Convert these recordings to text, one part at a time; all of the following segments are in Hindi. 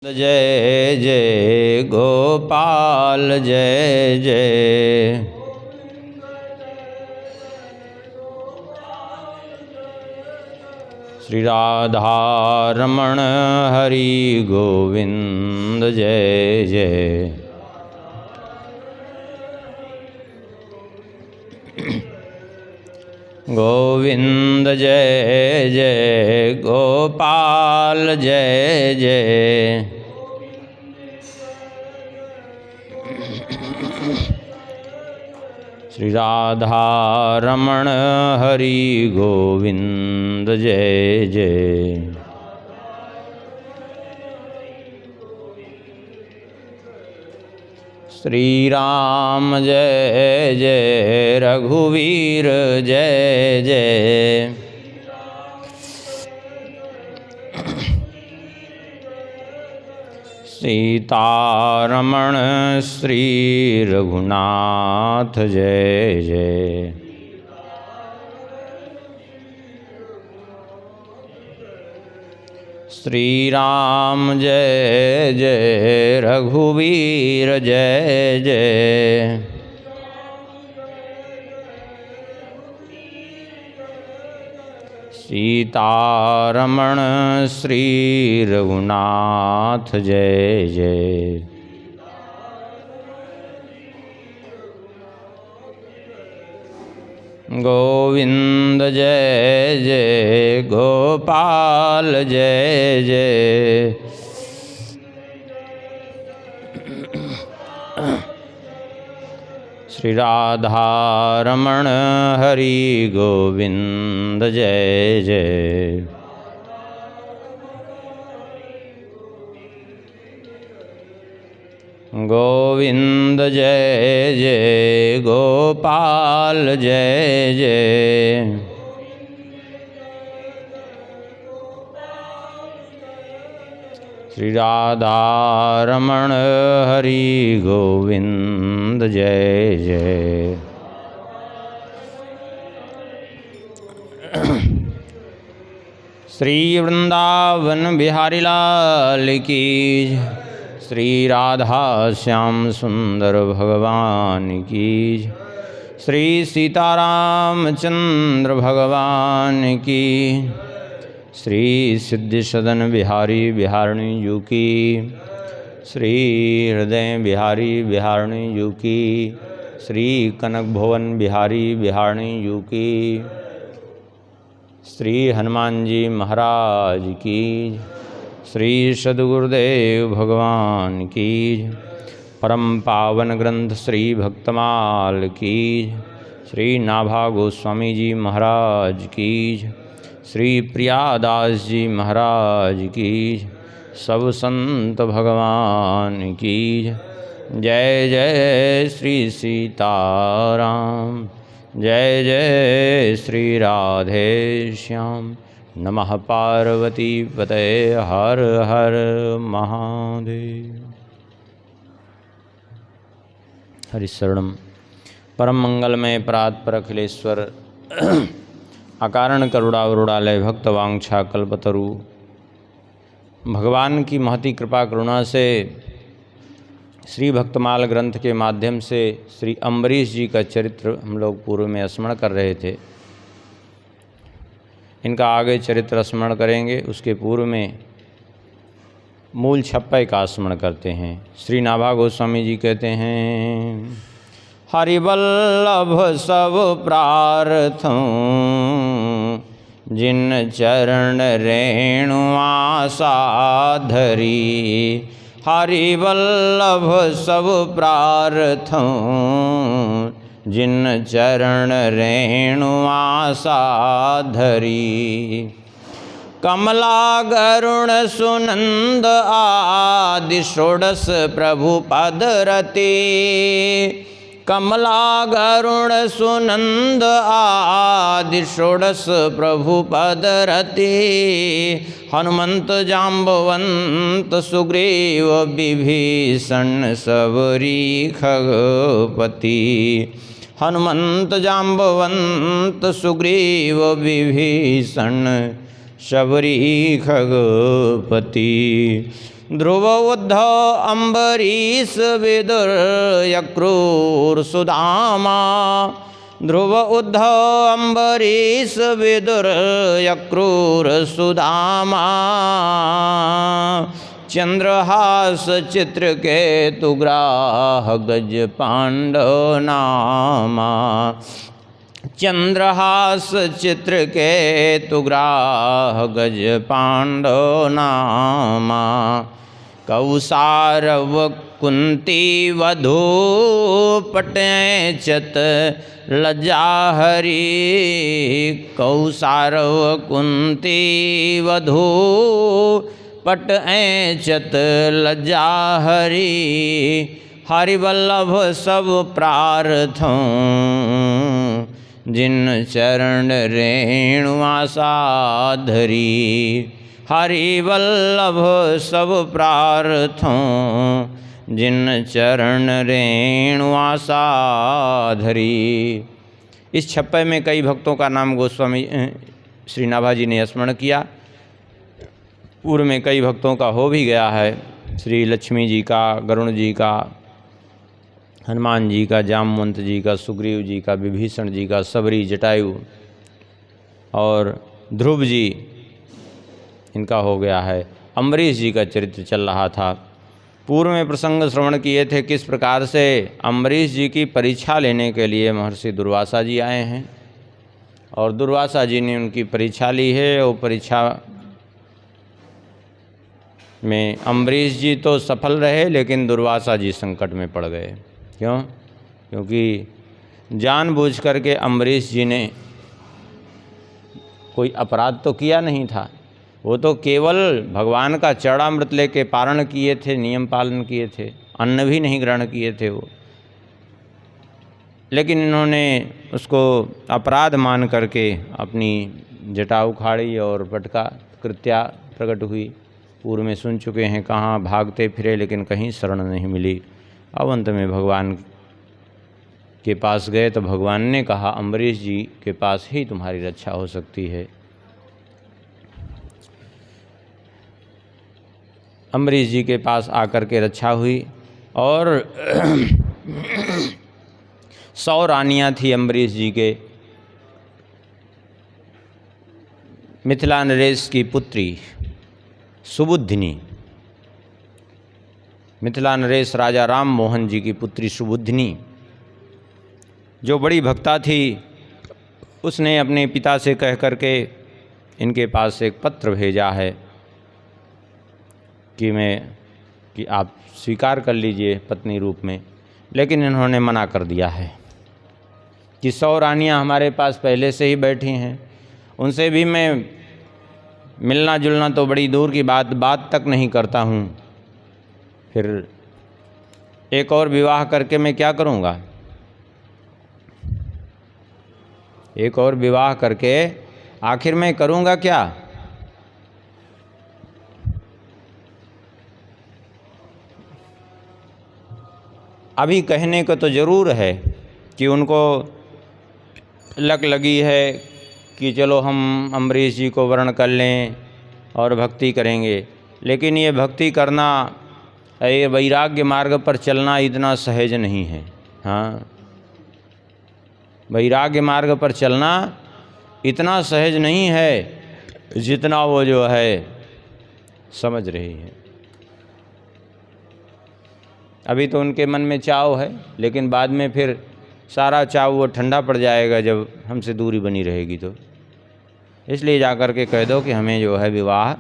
जय जय गोपाल जय जय। श्री राधा रमण हरि गोविंद जय जय। गोविंद जय जय गोपाल जय जय। श्री राधा रमण हरि गोविंद जय जय। श्री राम जय जय रघुवीर जय जय। सीतारमण श्री रघुनाथ जय जय। श्री राम जय जय रघुवीर जय जय। सीतारमण श्री रघुनाथ जय जय। गोविंद जय जय गोपाल जय जय। श्री राधा रमण हरि गोविंद जय जय। गोविंद जय जय गोपाल जय जय। श्री राधा रमण हरि गोविंद जय जय। श्री वृंदावन बिहारी लाल की। श्री राधा श्याम सुंदर भगवान की। श्री सीताराम चंद्र भगवान की। श्री सिद्धि सदन बिहारी बिहारिणी जी की। श्री हृदय बिहारी बिहारिणी जी की। श्री कनक भुवन बिहारी बिहारिणी जी की। श्री हनुमान जी महाराज की। श्री सद्गुरुदेव भगवान की। परम पावन ग्रंथ श्री भक्तमाल की। श्री नाभा गोस्वामी जी महाराज की। श्री प्रियादास जी महाराज की। सब संत भगवान की। जय जय श्री सीताराम। जय जय श्री राधे श्याम। नमः पार्वती पतये हर हर महादेव। हरिशरणम। परम मंगलमय परात्पर अखिलेश्वर अकारण करुणावरुणालय भक्तवांछा कल्पतरु। भगवान की महती कृपा करुणा से श्री भक्तमाल ग्रंथ के माध्यम से श्री अम्बरीश जी का चरित्र हम लोग पूर्व में स्मरण कर रहे थे। इनका आगे चरित्र स्मरण करेंगे, उसके पूर्व में मूल छप्पय का स्मरण करते हैं। श्री नाभा गोस्वामी जी कहते हैं, हरिवल्लभ सब प्रार्थों जिन चरण रेणु आशा धरी। हरिवल्लभ सब प्रार्थों जिन चरण रेणु आशा धरी। कमला गरुण सुनंद आदि षोडश प्रभु पद रति। कमला गरुण सुनंद आदि षोडश प्रभु पद रति। हनुमंत जाम्बवंत सुग्रीव विभीषण सबरी खगपति। हनुमंत जाम्बवंत सुग्रीव विभीषण शबरी खगपति। ध्रुव उद्धव अम्बरीश विदुर यक्रूर सुदामा। ध्रुव उद्धव अम्बरीश विदुर यक्रूर सुदामा। चंद्रहास चित्रकेतु ग्राह गज पांडव नामा। चंद्रहास चित्रकेतु ग्राह गज पांडव नामा। कौसारव कुंती वधू पटैचत लज्जा हरि। कौसारव कुंती वधू पटैचत लज्जा हरि। हरिवल्लभ सब प्रार्थों जिन चरण रेणु आशा धरी। हरिवल्लभ सब प्रार्थों जिन चरण रेणु आशा धरी। इस छप्पे में कई भक्तों का नाम गोस्वामी श्री नाभाजी ने स्मरण किया। पूर्व में कई भक्तों का हो भी गया है। श्री लक्ष्मी जी का, गरुण जी का, हनुमान जी का, जामवंत जी का, सुग्रीव जी का, विभीषण जी का, सबरी, जटायु और ध्रुव जी, इनका हो गया है। अम्बरीश जी का चरित्र चल रहा था। पूर्व में प्रसंग श्रवण किए थे किस प्रकार से अम्बरीश जी की परीक्षा लेने के लिए महर्षि दुर्वासा जी आए हैं और दुर्वासा जी ने उनकी परीक्षा ली है। और परीक्षा में अम्बरीश जी तो सफल रहे लेकिन दुर्वासा जी संकट में पड़ गए। क्यों? क्योंकि जानबूझ करके अम्बरीश जी ने कोई अपराध तो किया नहीं था। वो तो केवल भगवान का चरणामृत लेके पारण किए थे, नियम पालन किए थे, अन्न भी नहीं ग्रहण किए थे वो। लेकिन इन्होंने उसको अपराध मान करके अपनी जटा उखाड़ी और पटका कृत्या प्रकट हुई। पूर्व में सुन चुके हैं, कहाँ भागते फिरे लेकिन कहीं शरण नहीं मिली। अब अंत में भगवान के पास गए तो भगवान ने कहा अम्बरीश जी के पास ही तुम्हारी रक्षा हो सकती है। अम्बरीश जी के पास आकर के रक्षा हुई और 100 रानियाँ थी अम्बरीश जी के। मिथिला नरेश की पुत्री सुबुद्धिनी, मिथिला नरेश राजा राम मोहन जी की पुत्री सुबुद्धिनी जो बड़ी भक्ता थी, उसने अपने पिता से कह करके इनके पास एक पत्र भेजा है कि आप स्वीकार कर लीजिए पत्नी रूप में। लेकिन इन्होंने मना कर दिया है कि 100 रानियाँ हमारे पास पहले से ही बैठी हैं, उनसे भी मैं मिलना जुलना तो बड़ी दूर की बात तक नहीं करता हूँ। फिर एक और विवाह करके मैं क्या करूँगा? एक और विवाह करके आखिर मैं करूँगा क्या? अभी कहने को तो ज़रूर है कि उनको लग लगी है कि चलो हम अम्बरीश जी को वर्ण कर लें और भक्ति करेंगे, लेकिन ये भक्ति करना, ये वैराग्य मार्ग पर चलना इतना सहज नहीं है। हाँ, वैराग्य मार्ग पर चलना इतना सहज नहीं है जितना वो जो है समझ रही है। अभी तो उनके मन में चाव है, लेकिन बाद में फिर सारा चाव वो ठंडा पड़ जाएगा जब हमसे दूरी बनी रहेगी तो। इसलिए जाकर के कह दो कि हमें जो है विवाह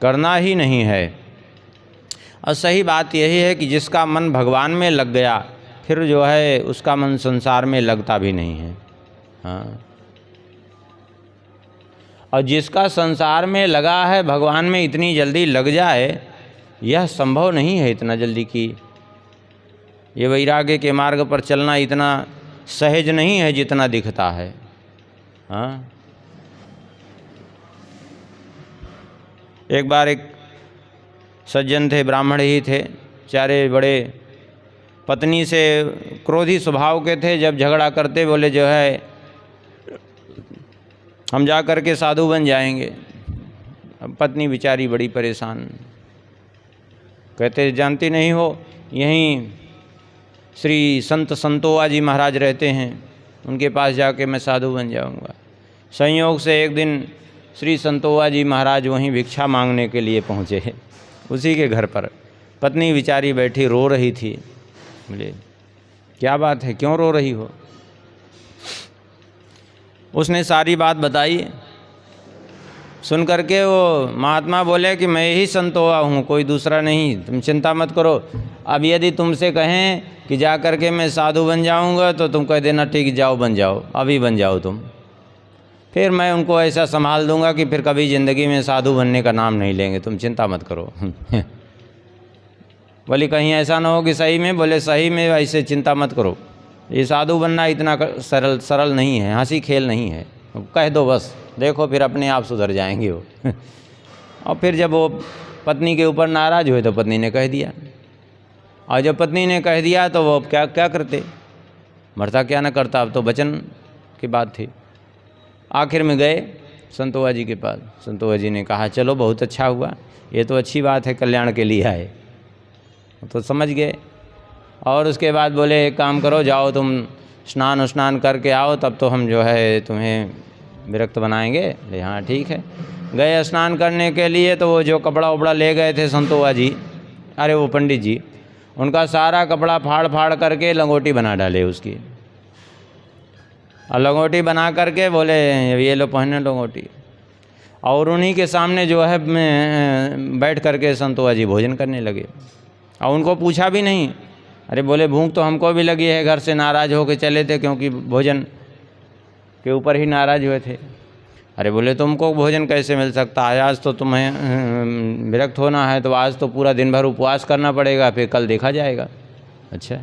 करना ही नहीं है। और सही बात यही है कि जिसका मन भगवान में लग गया फिर जो है उसका मन संसार में लगता भी नहीं है। हाँ, और जिसका संसार में लगा है भगवान में इतनी जल्दी लग जाए, यह संभव नहीं है इतना जल्दी कि ये वैराग्य के मार्ग पर चलना इतना सहज नहीं है जितना दिखता है। हाँ, एक बार एक सज्जन थे, ब्राह्मण ही थे, चारे बड़े पत्नी से क्रोधी स्वभाव के थे। जब झगड़ा करते बोले जो है हम जा कर के साधु बन जाएंगे। अब पत्नी बेचारी बड़ी परेशान, कहते जानती नहीं हो, यहीं श्री संत संतोआ जी महाराज रहते हैं, उनके पास जाके मैं साधु बन जाऊंगा। संयोग से एक दिन श्री संतोआ जी महाराज वहीं भिक्षा मांगने के लिए पहुँचे। उसी के घर पर पत्नी बेचारी बैठी रो रही थी। बोले क्या बात है, क्यों रो रही हो? उसने सारी बात बताई। सुन करके वो महात्मा बोले कि मैं ही संतोआ हूँ, कोई दूसरा नहीं, तुम चिंता मत करो। अब यदि तुमसे कहें कि जा कर के मैं साधु बन जाऊँगा तो तुम कह देना ठीक, जाओ बन जाओ, अभी बन जाओ तुम। फिर मैं उनको ऐसा संभाल दूंगा कि फिर कभी ज़िंदगी में साधु बनने का नाम नहीं लेंगे, तुम चिंता मत करो। बोली कहीं ऐसा ना हो कि सही में? बोले सही में, ऐसे चिंता मत करो, ये साधु बनना इतना सरल नहीं है, हंसी खेल नहीं है, कह दो बस, देखो फिर अपने आप सुधर जाएंगे वो। और फिर जब वो पत्नी के ऊपर नाराज़ हुए तो पत्नी ने कह दिया, और जब पत्नी ने कह दिया तो वो क्या क्या करते, मरता क्या ना करता, अब तो वचन की बात थी। आखिर में गए संतोआ जी के पास। संतोआ जी ने कहा चलो बहुत अच्छा हुआ, ये तो अच्छी बात है, कल्याण के लिए आए, तो समझ गए। और उसके बाद बोले एक काम करो, जाओ तुम स्नान करके आओ, तब तो हम जो है तुम्हें विरक्त बनाएंगे। ले हाँ ठीक है। गए स्नान करने के लिए, तो वो जो कपड़ा उपड़ा ले गए थे संतोआ जी, अरे वो पंडित जी, उनका सारा कपड़ा फाड़ फाड़ करके लंगोटी बना डाले उसकी। और लंगोटी बना करके बोले ये लो पहने लंगोटी। और उन्हीं के सामने जो है बैठ करके संतोआ जी भोजन करने लगे। और उनको पूछा भी नहीं। अरे बोले भूख तो हमको भी लगी है, घर से नाराज़ होके चले थे क्योंकि भोजन के ऊपर ही नाराज़ हुए थे। अरे बोले तुमको भोजन कैसे मिल सकता है, आज तो तुम्हें विरक्त होना है, तो आज तो पूरा दिन भर उपवास करना पड़ेगा, फिर कल देखा जाएगा। अच्छा,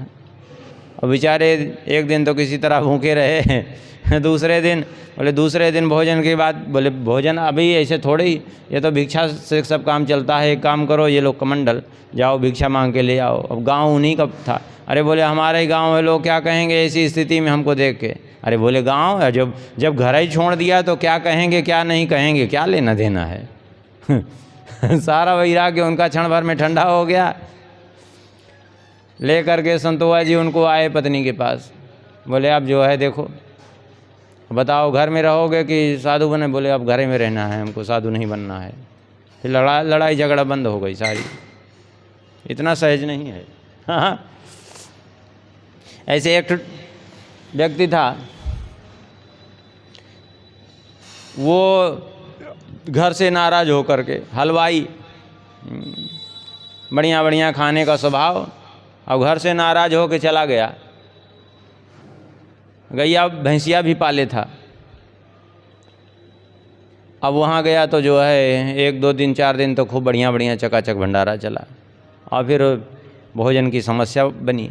और बेचारे एक दिन तो किसी तरह भूखे रहे। दूसरे दिन बोले दूसरे दिन भोजन के बाद, बोले भोजन अभी ऐसे थोड़े ही, ये तो भिक्षा से सब काम चलता है, एक काम करो ये लोग कमंडल जाओ भिक्षा मांग के ले आओ। अब गांव उन्हीं का था। अरे बोले हमारे ही गांव है, लोग क्या कहेंगे ऐसी स्थिति में हमको देख के। अरे बोले गांव है, जब घर ही छोड़ दिया तो क्या कहेंगे क्या नहीं कहेंगे, क्या लेना देना है। सारा वैराग्य उनका क्षण भर में ठंडा हो गया। ले करके संतोआ जी उनको आए पत्नी के पास। बोले आप जो है देखो, बताओ घर में रहोगे कि साधु बने? बोले अब घर में रहना है, हमको साधु नहीं बनना है। फिर लड़ाई झगड़ा बंद हो गई सारी। इतना सहज नहीं है। हाँ, ऐसे एक व्यक्ति था, वो घर से नाराज़ होकर के, हलवाई, बढ़िया बढ़िया खाने का स्वभाव, और घर से नाराज़ होकर चला गया। गैया भैंसिया भी पाले था। अब वहाँ गया तो जो है 1-2 दिन 4 दिन तो खूब बढ़िया बढ़िया चकाचक भंडारा चला, और फिर भोजन की समस्या बनी।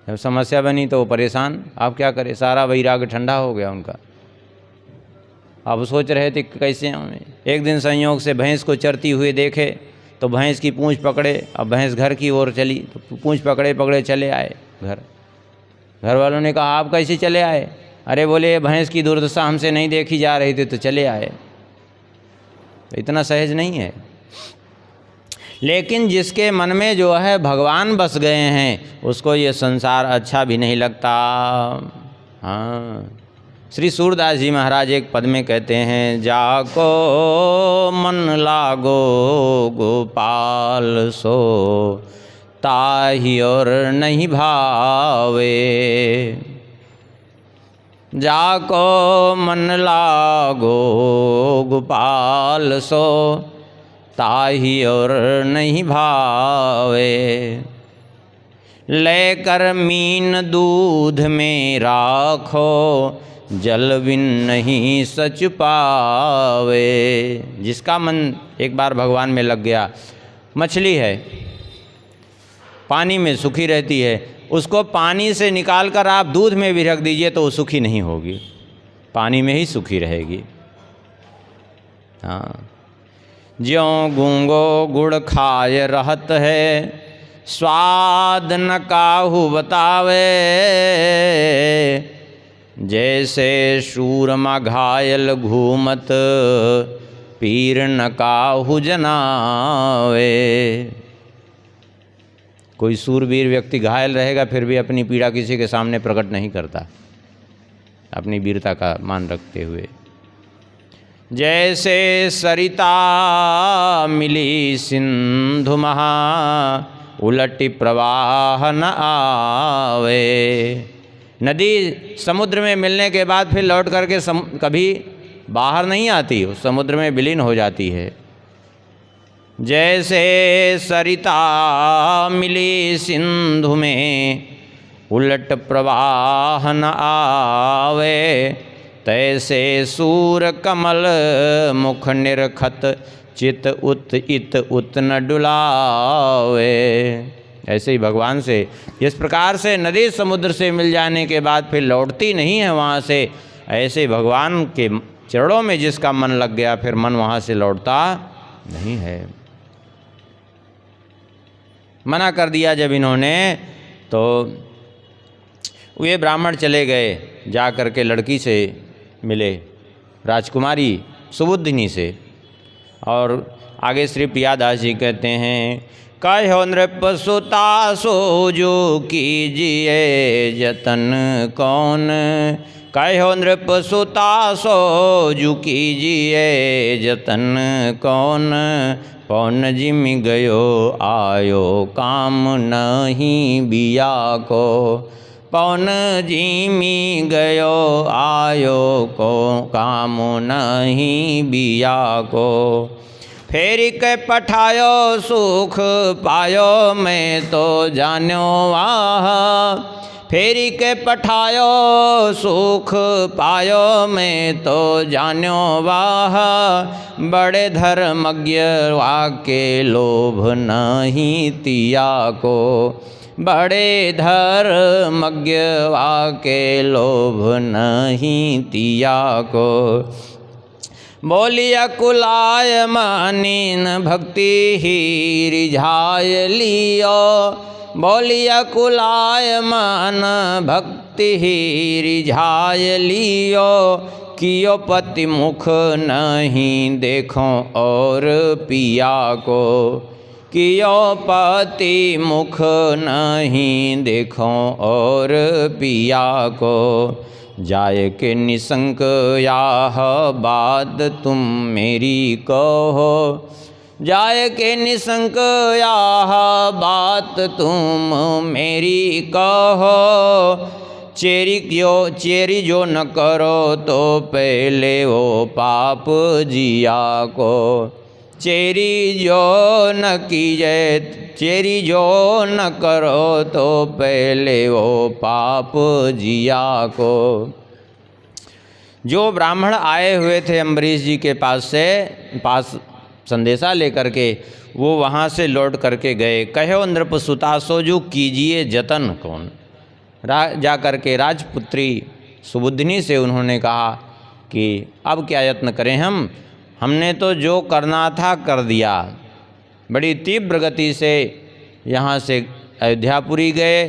जब समस्या बनी तो वो परेशान, अब क्या करे, सारा वैराग्य ठंडा हो गया उनका। अब सोच रहे थे कैसे हमें। एक दिन संयोग से भैंस को चरती हुए देखे तो भैंस की पूंछ पकड़े, अब भैंस घर की ओर चली तो पूंछ पकड़े चले आए घर। घर वालों ने कहा आप कैसे चले आए? अरे बोले भैंस की दुर्दशा हमसे नहीं देखी जा रही थी तो चले आए। इतना सहज नहीं है। लेकिन जिसके मन में जो है भगवान बस गए हैं, उसको ये संसार अच्छा भी नहीं लगता। हाँ, श्री सूरदास जी महाराज एक पद में कहते हैं, जाको मन लागो गोपाल सो ताहि और नहीं भावे। जाको मन लागो गोपाल सो ताहि और नहीं भावे। लेकर मीन दूध में राखो जल बिन नहीं सच पावे। जिसका मन एक बार भगवान में लग गया, मछली है पानी में सुखी रहती है, उसको पानी से निकाल कर आप दूध में भी रख दीजिए तो वो सुखी नहीं होगी, पानी में ही सुखी रहेगी। हाँ, ज्यों गूंगो गुड़ खाए रहत है, स्वाद न काहू बतावे। जैसे शूरमा घायल घूमत, पीर न काहू जनावे। कोई सूरवीर व्यक्ति घायल रहेगा फिर भी अपनी पीड़ा किसी के सामने प्रकट नहीं करता, अपनी वीरता का मान रखते हुए। जैसे सरिता मिली सिंधु महा, उलटी प्रवाह न आवे। नदी समुद्र में मिलने के बाद फिर लौट करके कभी बाहर नहीं आती, उस समुद्र में विलीन हो जाती है। जैसे सरिता मिली सिंधु में, उलट प्रवाह न आवे। तैसे सूर कमल मुख निरखत, चित उत इत उत न डुलावे। ऐसे ही भगवान से इस प्रकार से नदी समुद्र से मिल जाने के बाद फिर लौटती नहीं है वहाँ से, ऐसे भगवान के चरणों में जिसका मन लग गया फिर मन वहाँ से लौटता नहीं है। मना कर दिया जब इन्होंने, तो वे ब्राह्मण चले गए, जा कर के लड़की से मिले, राजकुमारी सुबुद्धिनी से। और आगे श्री प्रियादास जी कहते हैं, कहो नृप सुता सोजो कीजिए जतन कौन। कहो नृप सुता सोजु कीजिए जतन कौन। पौन जिम गयो आयो काम नहीं बिया को। पौन जिमी गयो आयो को काम नहीं बिया को। फेरी के पठायो सुख पायो मैं तो जान्यो वाह। फेरी के पठायो सुख पायो मैं तो जान्यो वाह। बड़े धर्मज्ञ वाके लोभ नहीं तिया को। बड़े धर्मज्ञ वाके लोभ नहीं तिया को। बोलिया कुलाय मानीन भक्ति ही रिझाय लियो। बोलिया कुलाय मान भक्ति ही रिझाय लियो। कियो पति मुख नहीं देखो और पिया को। कियो पति मुख नहीं देखो और पिया को। जाय के निसंक याह बात तुम मेरी कहो। जाय के निसंक याह बात तुम मेरी कहो। चेरी जो न करो तो पहले वो पाप जिया को। चेरी जो न कीजिए, चेरी जो न करो तो पहले वो पाप जिया को। जो ब्राह्मण आए हुए थे अम्बरीश जी के पास संदेशा लेकर के, वो वहाँ से लौट करके गए। कहो नृप सुता सोजु कीजिए जतन कौन। जा कर के राजपुत्री सुबुद्धिनी से उन्होंने कहा कि अब क्या यत्न करें हमने तो जो करना था कर दिया। बड़ी तीव्र गति से यहाँ से अयोध्यापुरी गए।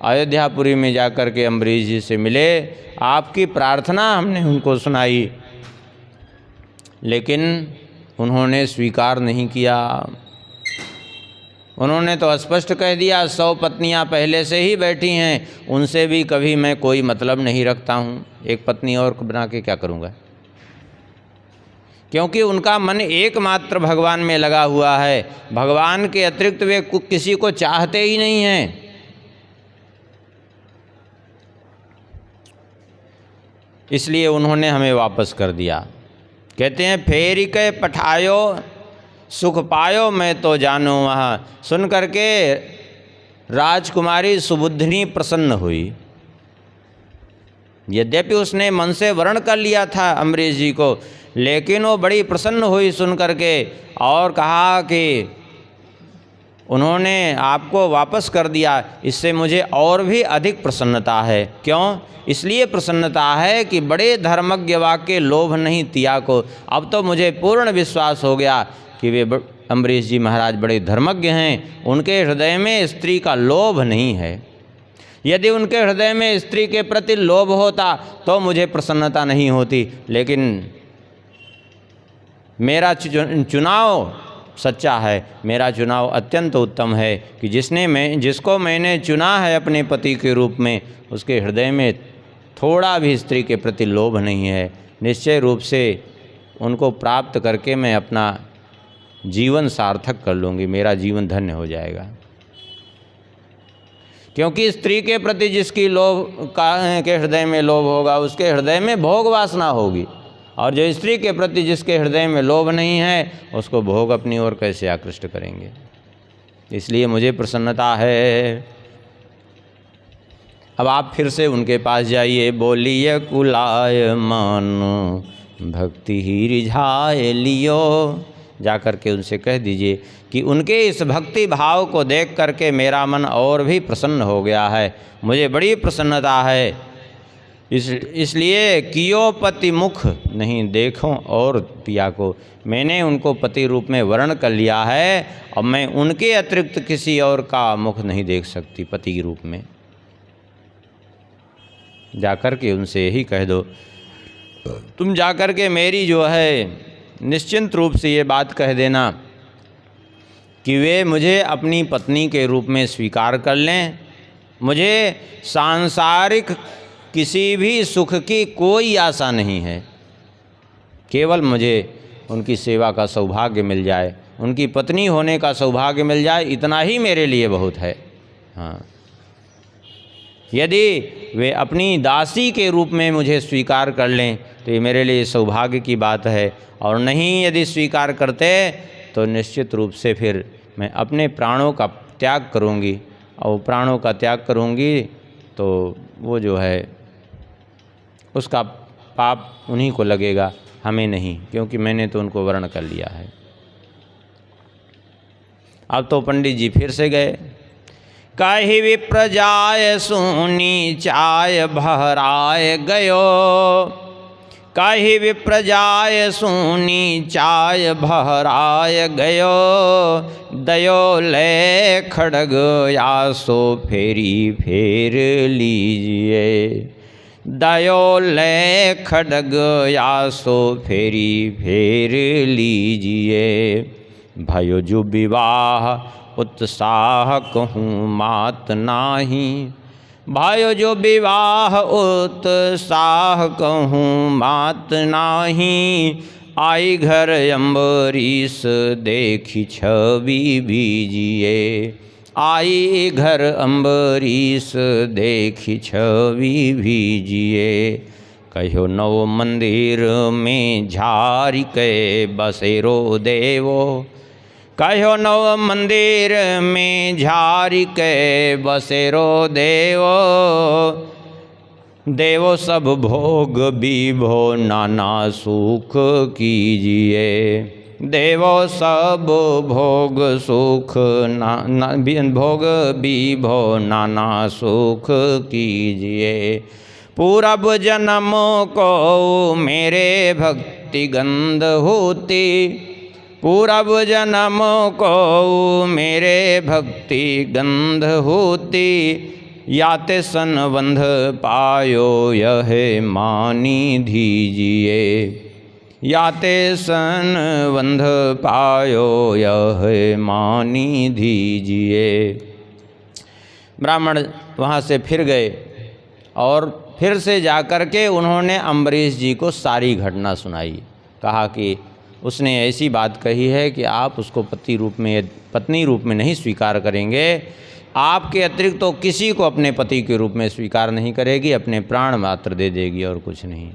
अयोध्यापुरी में जा कर के अम्बरीश जी से मिले, आपकी प्रार्थना हमने उनको सुनाई, लेकिन उन्होंने स्वीकार नहीं किया। उन्होंने तो स्पष्ट कह दिया 100 पत्नियां पहले से ही बैठी हैं, उनसे भी कभी मैं कोई मतलब नहीं रखता हूँ, एक पत्नी और बना के क्या करूँगा। क्योंकि उनका मन एकमात्र भगवान में लगा हुआ है, भगवान के अतिरिक्त वे किसी को चाहते ही नहीं हैं। इसलिए उन्होंने हमें वापस कर दिया। कहते हैं फेरी के पठायो सुख पायो मैं तो जानो वहाँ। सुन करके राजकुमारी सुबुद्धिनी प्रसन्न हुई। यद्यपि उसने मन से वर्ण कर लिया था अम्बरीश जी को, लेकिन वो बड़ी प्रसन्न हुई सुन करके और कहा कि उन्होंने आपको वापस कर दिया, इससे मुझे और भी अधिक प्रसन्नता है। क्यों? इसलिए प्रसन्नता है कि बड़े धर्मज्ञ वाक्य लोभ नहीं तिया को। अब तो मुझे पूर्ण विश्वास हो गया कि वे अम्बरीश जी महाराज बड़े धर्मज्ञ हैं, उनके हृदय में स्त्री का लोभ नहीं है। यदि उनके हृदय में स्त्री के प्रति लोभ होता तो मुझे प्रसन्नता नहीं होती, लेकिन मेरा चुनाव सच्चा है, मेरा चुनाव अत्यंत उत्तम है कि जिसको मैंने चुना है अपने पति के रूप में, उसके हृदय में थोड़ा भी स्त्री के प्रति लोभ नहीं है। निश्चय रूप से उनको प्राप्त करके मैं अपना जीवन सार्थक कर लूँगी, मेरा जीवन धन्य हो जाएगा। क्योंकि स्त्री के प्रति जिसकी के हृदय में लोभ होगा, उसके हृदय में भोग वासना होगी, और जो स्त्री के प्रति जिसके हृदय में लोभ नहीं है, उसको भोग अपनी ओर कैसे आकृष्ट करेंगे। इसलिए मुझे प्रसन्नता है। अब आप फिर से उनके पास जाइए। बोलिए कुलाय मन भक्ति ही रिझाए लियो। जा कर के उनसे कह दीजिए कि उनके इस भक्ति भाव को देख करके मेरा मन और भी प्रसन्न हो गया है, मुझे बड़ी प्रसन्नता है। इसलिए कियो पति मुख नहीं देखो और पिया को, मैंने उनको पति रूप में वर्ण कर लिया है, अब मैं उनके अतिरिक्त किसी और का मुख नहीं देख सकती पति के रूप में। जाकर के उनसे यही कह दो, तुम जाकर के मेरी जो है निश्चिंत रूप से ये बात कह देना कि वे मुझे अपनी पत्नी के रूप में स्वीकार कर लें। मुझे सांसारिक किसी भी सुख की कोई आशा नहीं है, केवल मुझे उनकी सेवा का सौभाग्य मिल जाए, उनकी पत्नी होने का सौभाग्य मिल जाए, इतना ही मेरे लिए बहुत है। हाँ, यदि वे अपनी दासी के रूप में मुझे स्वीकार कर लें तो ये मेरे लिए सौभाग्य की बात है, और नहीं यदि स्वीकार करते तो निश्चित रूप से फिर मैं अपने प्राणों का त्याग करूँगी, और प्राणों का त्याग करूँगी तो वो जो है उसका पाप उन्हीं को लगेगा, हमें नहीं, क्योंकि मैंने तो उनको वर्ण कर लिया है। अब तो पंडित जी फिर से गए। कहि विप्र जाय सुनी चाय भराय गयो, कहि विप्र जाय सुनी चाय भराय गयो, दयो ले खड़ग यासो फेरी फेर लीजिए, दयो ले खड़ग यासो फेरी फेर लीजिए। भयो जो विवाह उत्साह कहूँ मात नाही, भयो जो विवाह उत्साह कहूँ मात नाही, आई घर अम्बरीश देखी छवि बीजिए, आई घर अम्बरीश देखी छवि बीजिए। कहो नव मंदिर में झारी के बसेरो देवो, कहो नव मंदिर में झारी के बसेरो देवो, देवो सब भोग विभो नाना सुख कीजिए, देवो सब भोग सुख भोग विभो नाना सुख कीजिए। पूरब जन्म को मेरे भक्ति गंध होती, पूरब जन्म को मेरे भक्ति गंध होती, याते संबंध पायो यह मानी दीजिए, याते संबंध पायो यह मानी दीजिए। ब्राह्मण वहाँ से फिर गए और फिर से जाकर के उन्होंने अम्बरीश जी को सारी घटना सुनाई। कहा कि उसने ऐसी बात कही है कि आप उसको पत्नी रूप में नहीं स्वीकार करेंगे, आपके अतिरिक्त तो किसी को अपने पति के रूप में स्वीकार नहीं करेगी, अपने प्राण मात्र दे देगी और कुछ नहीं।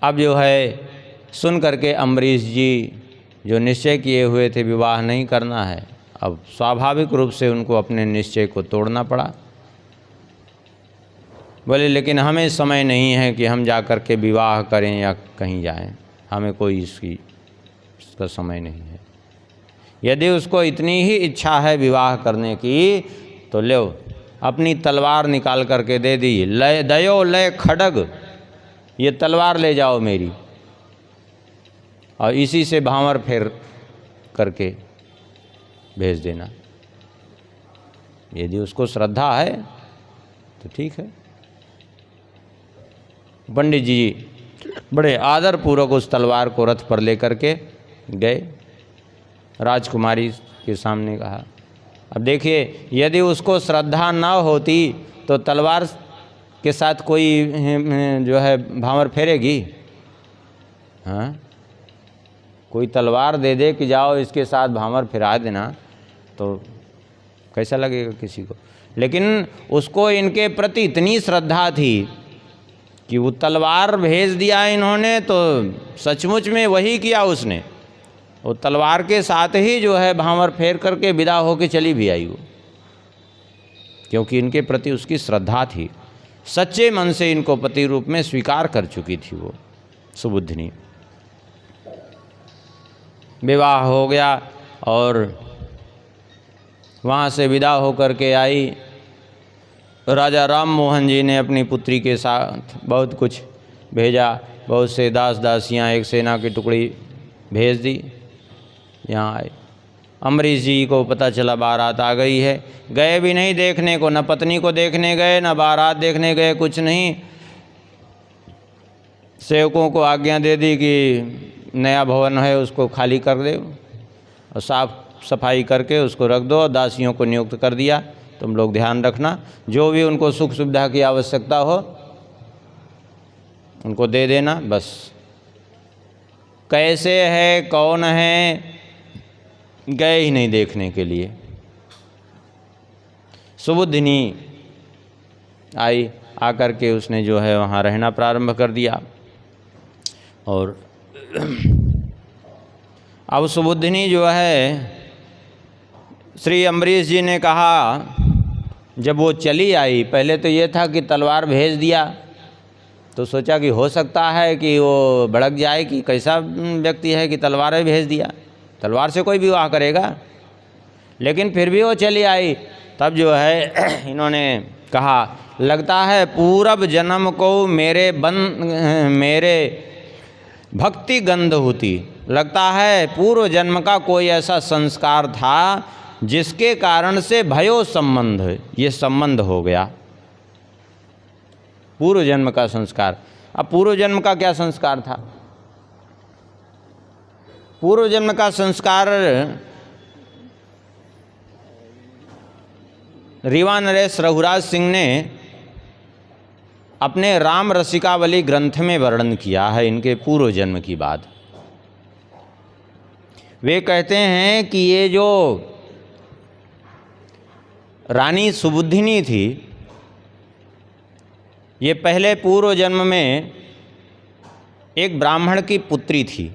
अब जो है सुन करके अम्बरीश जी जो निश्चय किए हुए थे विवाह नहीं करना है, अब स्वाभाविक रूप से उनको अपने निश्चय को तोड़ना पड़ा। बोले लेकिन हमें समय नहीं है कि हम जा कर के विवाह करें या कहीं जाएं, हमें कोई इसका समय नहीं है। यदि उसको इतनी ही इच्छा है विवाह करने की तो लो अपनी तलवार निकाल करके दे दी, लय दयो लय खड़ग, ये तलवार ले जाओ मेरी, और इसी से भांवर फेर करके भेज देना। यदि उसको श्रद्धा है तो ठीक है। पंडित जी बड़े आदरपूर्वक उस तलवार को रथ पर लेकर के गए, राजकुमारी के सामने कहा। अब देखिए, यदि उसको श्रद्धा न होती तो तलवार के साथ कोई जो है भांवर फेरेगी? हाँ, कोई तलवार दे दे कि जाओ इसके साथ भांवर फिरा देना, तो कैसा लगेगा किसी को? लेकिन उसको इनके प्रति इतनी श्रद्धा थी कि वो तलवार भेज दिया इन्होंने, तो सचमुच में वही किया उसने। वो तलवार के साथ ही जो है भांवर फेर करके विदा होके चली भी आई वो, क्योंकि इनके प्रति उसकी श्रद्धा थी। सच्चे मन से इनको पति रूप में स्वीकार कर चुकी थी वो सुबुद्धिनी। विवाह हो गया और वहाँ से विदा होकर के आई। राजा राम मोहन जी ने अपनी पुत्री के साथ बहुत कुछ भेजा, बहुत से दास दासियाँ, एक सेना की टुकड़ी भेज दी। यहाँ आए, अम्बरीश जी को पता चला बारात आ गई है। गए भी नहीं देखने को, न पत्नी को देखने गए, न बारात देखने गए, कुछ नहीं। सेवकों को आज्ञा दे दी कि नया भवन है उसको खाली कर दे और साफ सफाई करके उसको रख दो। दासियों को नियुक्त कर दिया, तुम लोग ध्यान रखना, जो भी उनको सुख सुविधा की आवश्यकता हो उनको दे देना। बस कैसे है, कौन है, गए ही नहीं देखने के लिए। सुबुद्धिनी आई, आकर के उसने जो है वहाँ रहना प्रारंभ कर दिया। और अब सुबुद्धिनी जो है, श्री अम्बरीश जी ने कहा, जब वो चली आई, पहले तो ये था कि तलवार भेज दिया, तो सोचा कि हो सकता है कि वो भड़क जाए कि कैसा व्यक्ति है कि तलवार भेज दिया, तलवार से कोई विवाह करेगा। लेकिन फिर भी वो चली आई। तब जो है इन्होंने कहा, लगता है पूर्व जन्म को मेरे भक्ति गंध होती, लगता है पूर्व जन्म का कोई ऐसा संस्कार था जिसके कारण से भयो संबंध, ये संबंध हो गया, पूर्व जन्म का संस्कार। अब पूर्व जन्म का क्या संस्कार था? पूर्व जन्म का संस्कार रीवा नरेश रघुराज सिंह ने अपने राम रसिकावली ग्रंथ में वर्णन किया है इनके पूर्व जन्म की बात। वे कहते हैं कि ये जो रानी सुबुद्धिनी थी, ये पहले पूर्व जन्म में एक ब्राह्मण की पुत्री थी,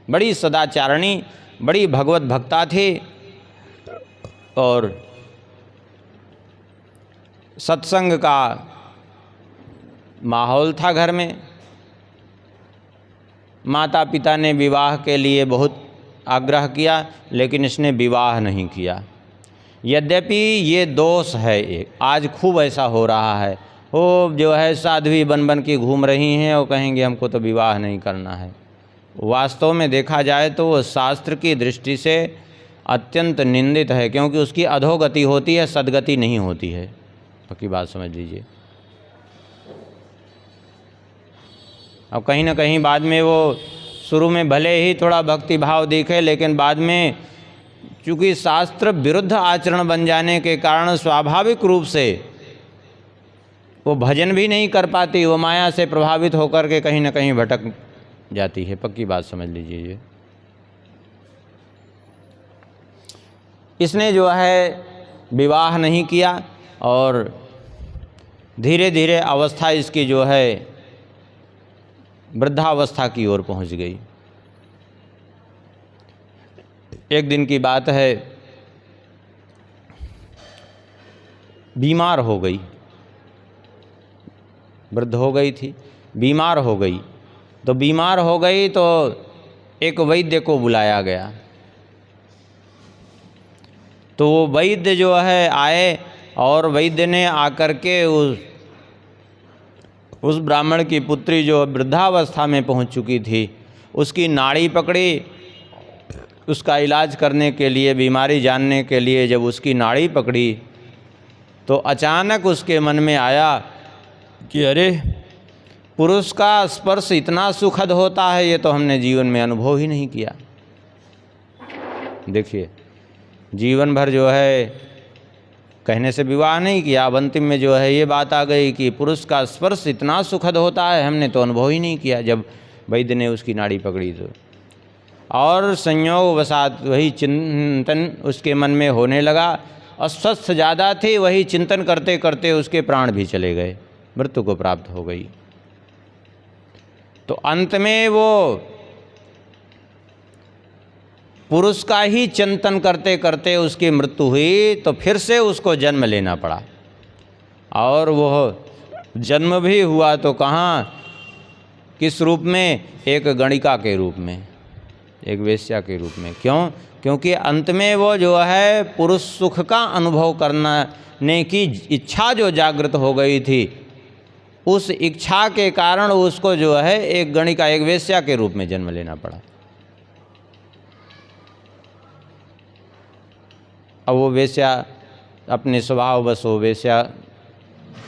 बड़ी सदाचारणी, बड़ी भगवत भक्ता थी और सत्संग का माहौल था घर में। माता पिता ने विवाह के लिए बहुत आग्रह किया, लेकिन इसने विवाह नहीं किया। यद्यपि ये दोष है एक, आज खूब ऐसा हो रहा है, वो जो है साध्वी बन बन के घूम रही हैं और कहेंगे हमको तो विवाह नहीं करना है। वास्तव में देखा जाए तो वो शास्त्र की दृष्टि से अत्यंत निंदित है, क्योंकि उसकी अधोगति होती है, सद्गति नहीं होती है। पक्की बात समझ लीजिए। अब कहीं ना कहीं बाद में वो शुरू में भले ही थोड़ा भक्ति भाव दिखे, लेकिन बाद में चूँकि शास्त्र विरुद्ध आचरण बन जाने के कारण स्वाभाविक रूप से वो भजन भी नहीं कर पाती, वो माया से प्रभावित होकर के कहीं ना कहीं भटक जाती है। पक्की बात समझ लीजिए ये। इसने जो है विवाह नहीं किया और धीरे धीरे अवस्था इसकी जो है वृद्धावस्था की ओर पहुंच गई। एक दिन की बात है, बीमार हो गई, वृद्ध हो गई थी, बीमार हो गई। तो बीमार हो गई तो एक वैद्य को बुलाया गया। तो वो वैद्य जो है आए और वैद्य ने आकर के उस ब्राह्मण की पुत्री जो वृद्धावस्था में पहुंच चुकी थी उसकी नाड़ी पकड़ी। उसका इलाज करने के लिए, बीमारी जानने के लिए जब उसकी नाड़ी पकड़ी तो अचानक उसके मन में आया कि अरे पुरुष का स्पर्श इतना सुखद होता है, ये तो हमने जीवन में अनुभव ही नहीं किया। देखिए, जीवन भर जो है कहने से विवाह नहीं किया, अब अंतिम में जो है ये बात आ गई कि पुरुष का स्पर्श इतना सुखद होता है, हमने तो अनुभव ही नहीं किया जब वैद्य ने उसकी नाड़ी पकड़ी तो। और संयोगवशात वही चिंतन उसके मन में होने लगा। अस्वस्थ ज़्यादा थी, वही चिंतन करते करते उसके प्राण भी चले गए, मृत्यु को प्राप्त हो गई। तो अंत में वो पुरुष का ही चिंतन करते करते उसकी मृत्यु हुई, तो फिर से उसको जन्म लेना पड़ा। और वह जन्म भी हुआ तो कहाँ, किस रूप में? एक गणिका के रूप में, एक वेश्या के रूप में। क्यों? क्योंकि अंत में वो जो है पुरुष सुख का अनुभव करने की इच्छा जो जागृत हो गई थी, उस इच्छा के कारण उसको जो है एक गणिका, एक वेश्या के रूप में जन्म लेना पड़ा। अब वो वेश्या अपने स्वभाव बस वो वेश्या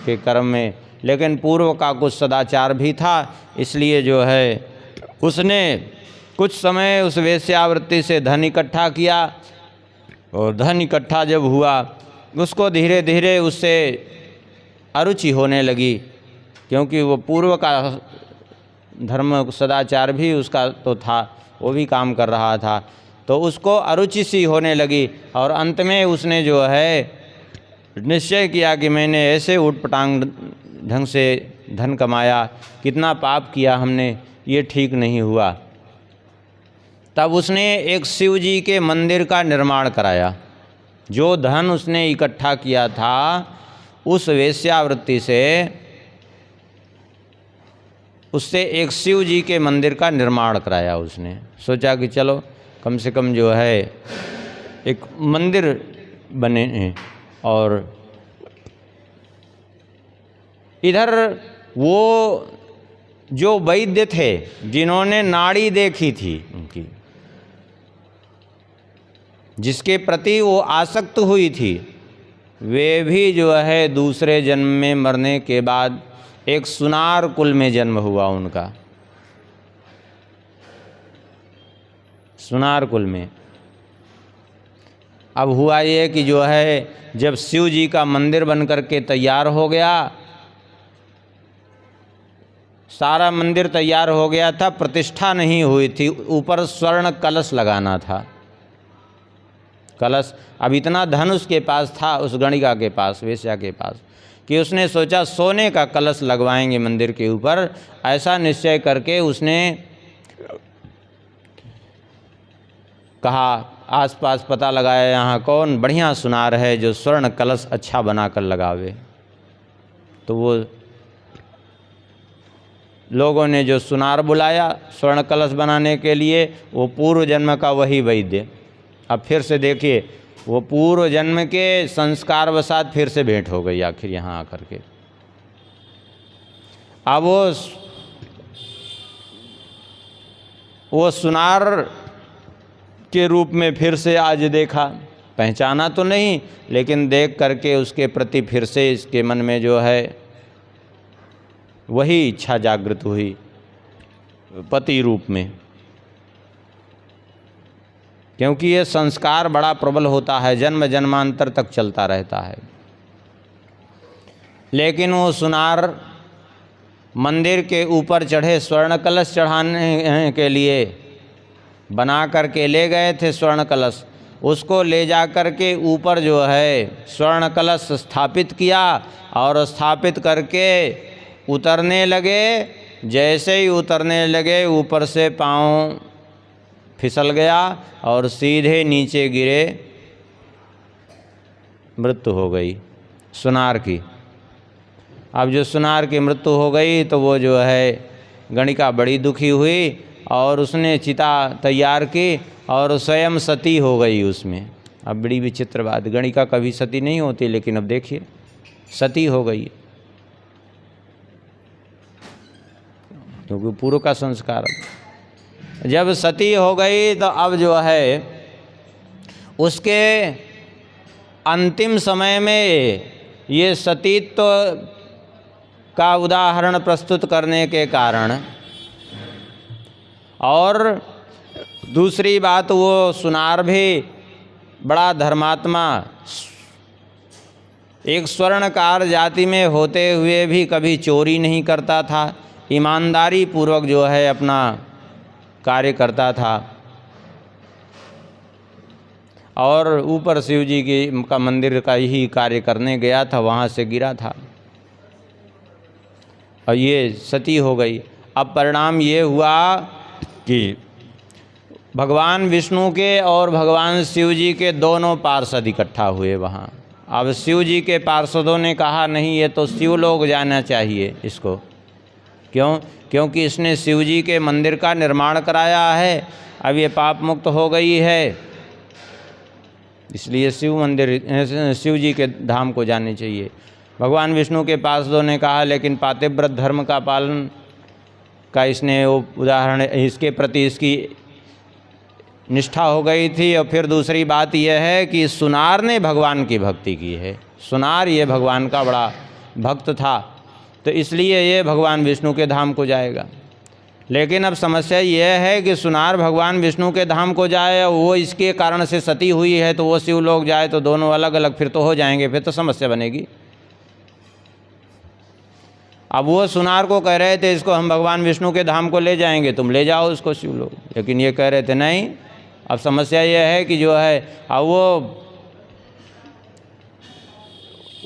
के कर्म में, लेकिन पूर्व का कुछ सदाचार भी था, इसलिए जो है उसने कुछ समय उस वेश्यावृत्ति से धन इकट्ठा किया। और धन इकट्ठा जब हुआ, उसको धीरे धीरे उससे अरुचि होने लगी, क्योंकि वो पूर्व का धर्म सदाचार भी उसका तो था, वो भी काम कर रहा था, तो उसको अरुचि सी होने लगी। और अंत में उसने जो है निश्चय किया कि मैंने ऐसे उटपटांग ढंग से धन कमाया, कितना पाप किया हमने, ये ठीक नहीं हुआ। तब उसने एक शिव जी के मंदिर का निर्माण कराया। जो धन उसने इकट्ठा किया था उस वेश्यावृत्ति से, उससे एक शिव जी के मंदिर का निर्माण कराया। उसने सोचा कि चलो कम से कम जो है एक मंदिर बने। और इधर वो जो वैद्य थे जिन्होंने नाड़ी देखी थी उनकी, जिसके प्रति वो आसक्त हुई थी, वे भी जो है दूसरे जन्म में मरने के बाद एक सुनार कुल में जन्म हुआ उनका, सुनार कुल में। अब हुआ ये कि जो है जब शिव जी का मंदिर बन करके तैयार हो गया, सारा मंदिर तैयार हो गया था, प्रतिष्ठा नहीं हुई थी, ऊपर स्वर्ण कलश लगाना था। कलश, अब इतना धन उसके पास था, उस गणिका के पास, वेश्या के पास, कि उसने सोचा सोने का कलश लगवाएंगे मंदिर के ऊपर। ऐसा निश्चय करके उसने कहा, आसपास पता लगाया यहाँ कौन बढ़िया सुनार है जो स्वर्ण कलश अच्छा बनाकर लगावे। तो वो लोगों ने जो सुनार बुलाया स्वर्ण कलश बनाने के लिए, वो पूर्व जन्म का वही वैद्य। अब फिर से देखिए, वो पूर्व जन्म के संस्कारवशात फिर से भेंट हो गई आखिर यहाँ आकर के। अब वो सुनार के रूप में फिर से आज देखा, पहचाना तो नहीं, लेकिन देख करके उसके प्रति फिर से इसके मन में जो है वही इच्छा जागृत हुई पति रूप में। क्योंकि ये संस्कार बड़ा प्रबल होता है, जन्म जन्मांतर तक चलता रहता है। लेकिन वो सुनार मंदिर के ऊपर चढ़े, स्वर्ण कलश चढ़ाने के लिए बना करके ले गए थे स्वर्ण कलश, उसको ले जा कर के ऊपर जो है स्वर्ण कलश स्थापित किया और स्थापित करके उतरने लगे। जैसे ही उतरने लगे ऊपर से पाँव फिसल गया और सीधे नीचे गिरे, मृत्यु हो गई सुनार की। अब जो सुनार की मृत्यु हो गई तो वो जो है गणिका बड़ी दुखी हुई और उसने चिता तैयार की और स्वयं सती हो गई उसमें। अब बड़ी विचित्र बात, गणिका कभी सती नहीं होती, लेकिन अब देखिए सती हो गई, क्योंकि पूर्व का संस्कार। जब सती हो गई तो अब जो है उसके अंतिम समय में ये सतीत्व का उदाहरण प्रस्तुत करने के कारण, और दूसरी बात वो सुनार भी बड़ा धर्मात्मा, एक स्वर्णकार जाति में होते हुए भी कभी चोरी नहीं करता था, ईमानदारी पूर्वक जो है अपना कार्य करता था, और ऊपर शिव जी का मंदिर का ही कार्य करने गया था, वहाँ से गिरा था और ये सती हो गई। अब परिणाम ये हुआ कि भगवान विष्णु के और भगवान शिव जी के दोनों पार्षद इकट्ठा हुए वहाँ। अब शिव जी के पार्षदों ने कहा नहीं, ये तो शिव लोग जाना चाहिए इसको, क्यों? क्योंकि इसने शिव जी के मंदिर का निर्माण कराया है, अब ये पाप मुक्त हो गई है, इसलिए शिव जी के धाम को जाने चाहिए। भगवान विष्णु के पार्षदों ने कहा लेकिन पातिव्रत धर्म का पालन का इसने वो उदाहरण, इसके प्रति इसकी निष्ठा हो गई थी। और फिर दूसरी बात यह है कि सुनार ने भगवान की भक्ति की है, सुनार ये भगवान का बड़ा भक्त था, तो इसलिए ये भगवान विष्णु के धाम को जाएगा। लेकिन अब समस्या यह है कि सुनार भगवान विष्णु के धाम को जाए, वो इसके कारण से सती हुई है, तो वो शिव लोग जाए तो दोनों अलग अलग फिर तो हो जाएंगे, फिर तो समस्या बनेगी। अब वो सुनार को कह रहे थे इसको हम भगवान विष्णु के धाम को ले जाएंगे, तुम ले जाओ उसको शिव लोग, लेकिन ये कह रहे थे नहीं। अब समस्या यह है कि जो है अब वो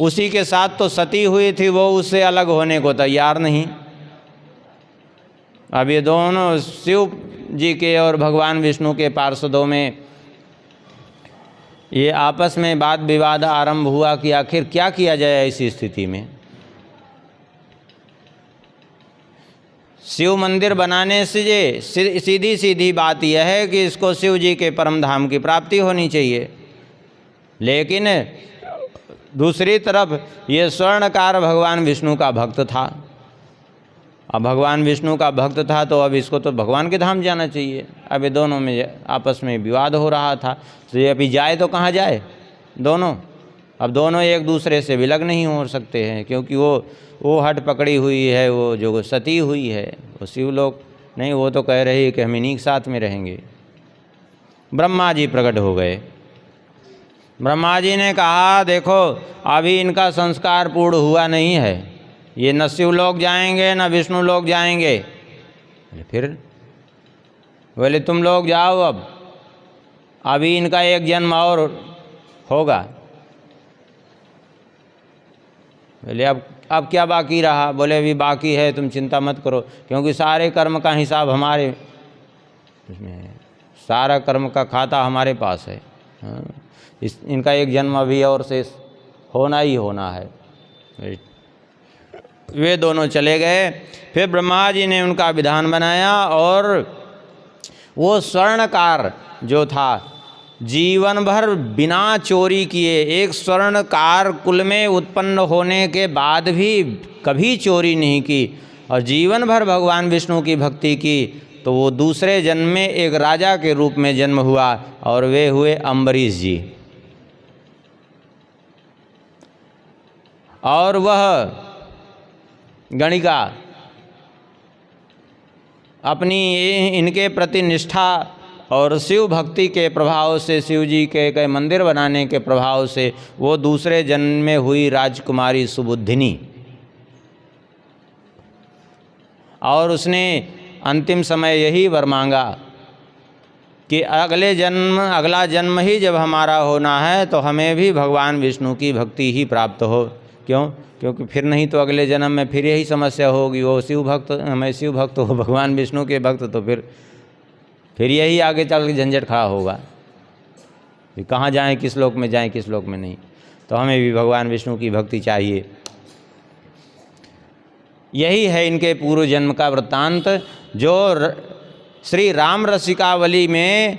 उसी के साथ तो सती हुई थी, वो उससे अलग होने को तैयार नहीं। अब ये दोनों शिव जी के और भगवान विष्णु के पार्षदों में ये आपस में वाद विवाद आरंभ हुआ कि आखिर क्या किया जाए ऐसी स्थिति में। शिव मंदिर बनाने से सीधी सीधी बात यह है कि इसको शिव जी के परम धाम की प्राप्ति होनी चाहिए, लेकिन दूसरी तरफ ये स्वर्णकार भगवान विष्णु का भक्त था। अब भगवान विष्णु का भक्त था तो अब इसको तो भगवान के धाम जाना चाहिए। अब ये दोनों में आपस में विवाद हो रहा था, तो ये अभी जाए तो कहाँ जाए दोनों। अब दोनों एक दूसरे से विलग नहीं हो सकते हैं, क्योंकि वो हट पकड़ी हुई है, वो जो सती हुई है वो शिव लोग नहीं, वो तो कह रही है कि हम इन्हीं के साथ में रहेंगे। ब्रह्मा जी प्रकट हो गए। ब्रह्मा जी ने कहा देखो अभी इनका संस्कार पूर्ण हुआ नहीं है, ये न शिव लोग जाएंगे न विष्णु लोग जाएंगे। फिर बोले तुम लोग जाओ, अब अभी इनका एक जन्म और होगा। बोले अब क्या बाकी रहा? बोले अभी बाकी है, तुम चिंता मत करो, क्योंकि सारे कर्म का हिसाब हमारे इसमें, सारा कर्म का खाता हमारे पास है। इनका एक जन्म अभी और शेष होना ही होना है। वे दोनों चले गए। फिर ब्रह्मा जी ने उनका विधान बनाया, और वो स्वर्णकार जो था जीवन भर बिना चोरी किए, एक स्वर्णकार कुल में उत्पन्न होने के बाद भी कभी चोरी नहीं की, और जीवन भर भगवान विष्णु की भक्ति की, तो वो दूसरे जन्म में एक राजा के रूप में जन्म हुआ, और वे हुए अम्बरीश जी। और वह गणिका अपनी इनके प्रति निष्ठा और शिव भक्ति के प्रभाव से, शिव जी के मंदिर बनाने के प्रभाव से, वो दूसरे जन्म में हुई राजकुमारी सुबुद्धिनी। और उसने अंतिम समय यही वर मांगा कि अगला जन्म ही जब हमारा होना है तो हमें भी भगवान विष्णु की भक्ति ही प्राप्त हो। क्यों? क्योंकि फिर नहीं तो अगले जन्म में फिर यही समस्या होगी, वो शिव भक्त, मैं शिव भक्त हो, भगवान विष्णु के भक्त, तो फिर यही आगे चल के झंझट खड़ा होगा कि कहाँ जाएं, किस लोक में जाएं, किस लोक में नहीं। तो हमें भी भगवान विष्णु की भक्ति चाहिए। यही है इनके पूर्व जन्म का वृत्तांत, जो श्री राम रसिकावली में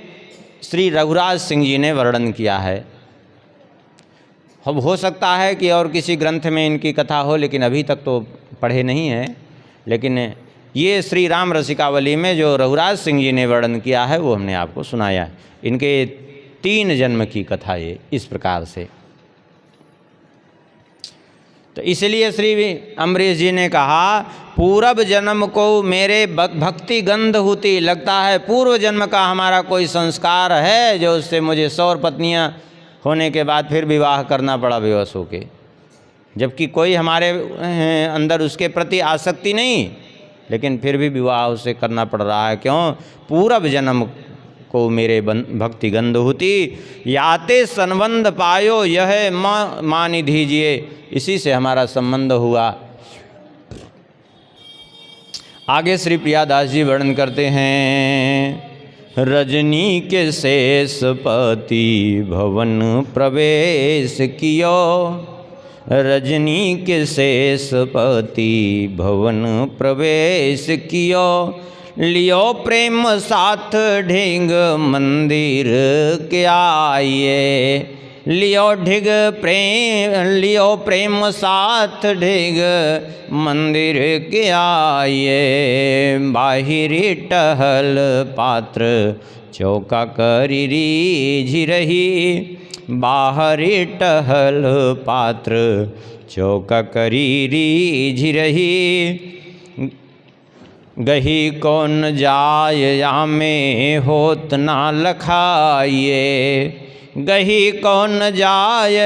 श्री रघुराज सिंह जी ने वर्णन किया है। अब हो सकता है कि और किसी ग्रंथ में इनकी कथा हो, लेकिन अभी तक तो पढ़े नहीं है। लेकिन ये श्री राम रसिकावली में जो रघुराज सिंह जी ने वर्णन किया है वो हमने आपको सुनाया है। इनके 3 जन्म की कथा ये इस प्रकार से। तो इसलिए श्री अम्बरीश जी ने कहा, पूर्व जन्म को मेरे भक्ति गंध होती, लगता है पूर्व जन्म का हमारा कोई संस्कार है जो उससे मुझे 100 पत्नियां होने के बाद फिर विवाह करना पड़ा बेवश होके, जबकि कोई हमारे अंदर उसके प्रति आसक्ति नहीं, लेकिन फिर भी विवाह उससे करना पड़ रहा है। क्यों? पूर्व जन्म को मेरे भक्ति गंध होती, याते संबंध पायो यह मान दीजिए, इसी से हमारा संबंध हुआ। आगे श्री प्रियादास जी वर्णन करते हैं, रजनी के शेष पति भवन प्रवेश कियो, रजनी के शेष पति भवन प्रवेश कियो, लियो प्रेम साथ ढिग मंदिर के आइए, लियो प्रेम साथ ढिग मंदिर के आइए, बाहिरी टहल पात्र चौका करी रीझ रही, बाहरी टहल पात्र चौका करी रीझ रही, गही कौन जाय या में होत ना लखाइए, गही कौन जाय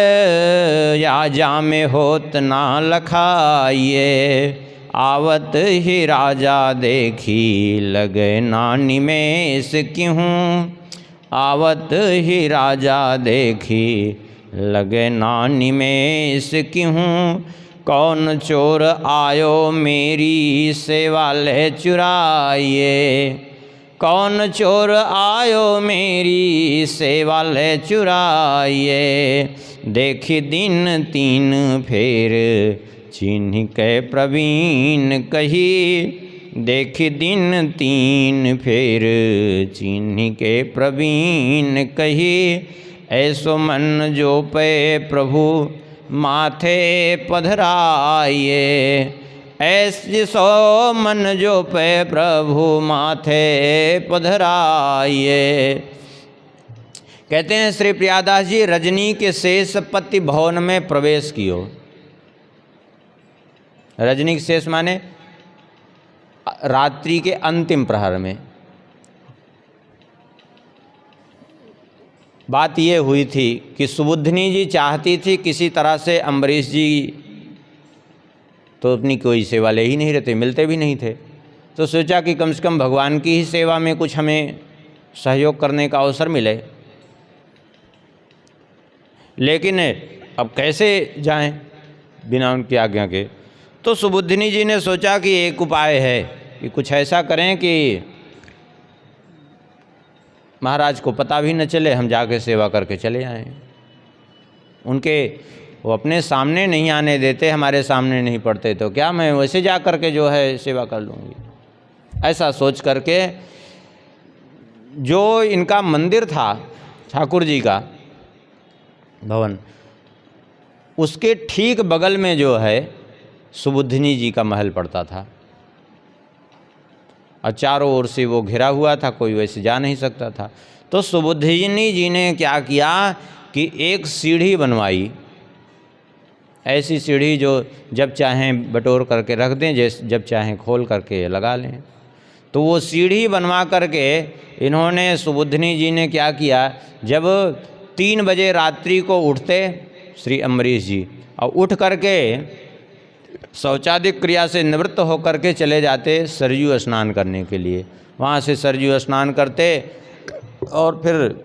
या जा में होत ना लखाइए, आवत ही राजा देखी लगे ना निमेष क्यों, आवत ही राजा देखी लगे ना निमेष क्यों, कौन चोर आयो मेरी सेवा ले चुराइए, कौन चोर आयो मेरी सेवा ले चुराइए, देखी दिन 3 फेर चिन्ह के प्रवीण कही, देखी दिन 3 फेर चिन्ह के प्रवीण कही, ऐसो मन जो पे प्रभु माथे पधराइए, ऐसे सो मन जो पे प्रभु माथे पधराइए। कहते हैं श्री प्रियादास जी, रजनी के शेष पति भवन में प्रवेश कियो। रजनी के शेष माने रात्रि के अंतिम प्रहर में। बात ये हुई थी कि सुबुधिनी जी चाहती थी किसी तरह से अम्बरीश जी तो अपनी कोई सेवा ले ही नहीं रहते, मिलते भी नहीं थे, तो सोचा कि कम से कम भगवान की ही सेवा में कुछ हमें सहयोग करने का अवसर मिले। लेकिन अब कैसे जाएं बिना उनकी आज्ञा के? तो सुबुधिनी जी ने सोचा कि एक उपाय है कि कुछ ऐसा करें कि महाराज को पता भी न चले, हम जाके सेवा करके चले आएँ। उनके वो अपने सामने नहीं आने देते, हमारे सामने नहीं पड़ते, तो क्या मैं वैसे जा कर के जो है सेवा कर लूँगी। ऐसा सोच करके जो इनका मंदिर था ठाकुर जी का भवन, उसके ठीक बगल में जो है सुबुधिनी जी का महल पड़ता था, और चारों ओर से वो घिरा हुआ था, कोई वैसे जा नहीं सकता था। तो सुबुधिनी जी ने क्या किया कि एक सीढ़ी बनवाई, ऐसी सीढ़ी जो जब चाहें बटोर करके रख दें, जैसे जब चाहें खोल करके लगा लें। तो वो सीढ़ी बनवा करके इन्होंने, सुबुधिनी जी ने क्या किया, जब 3 बजे रात्रि को उठते श्री अम्बरीश जी, और उठ करके शौचादिक क्रिया से निवृत्त होकर के चले जाते सरयू स्नान करने के लिए। वहाँ से सरयू स्नान करते और फिर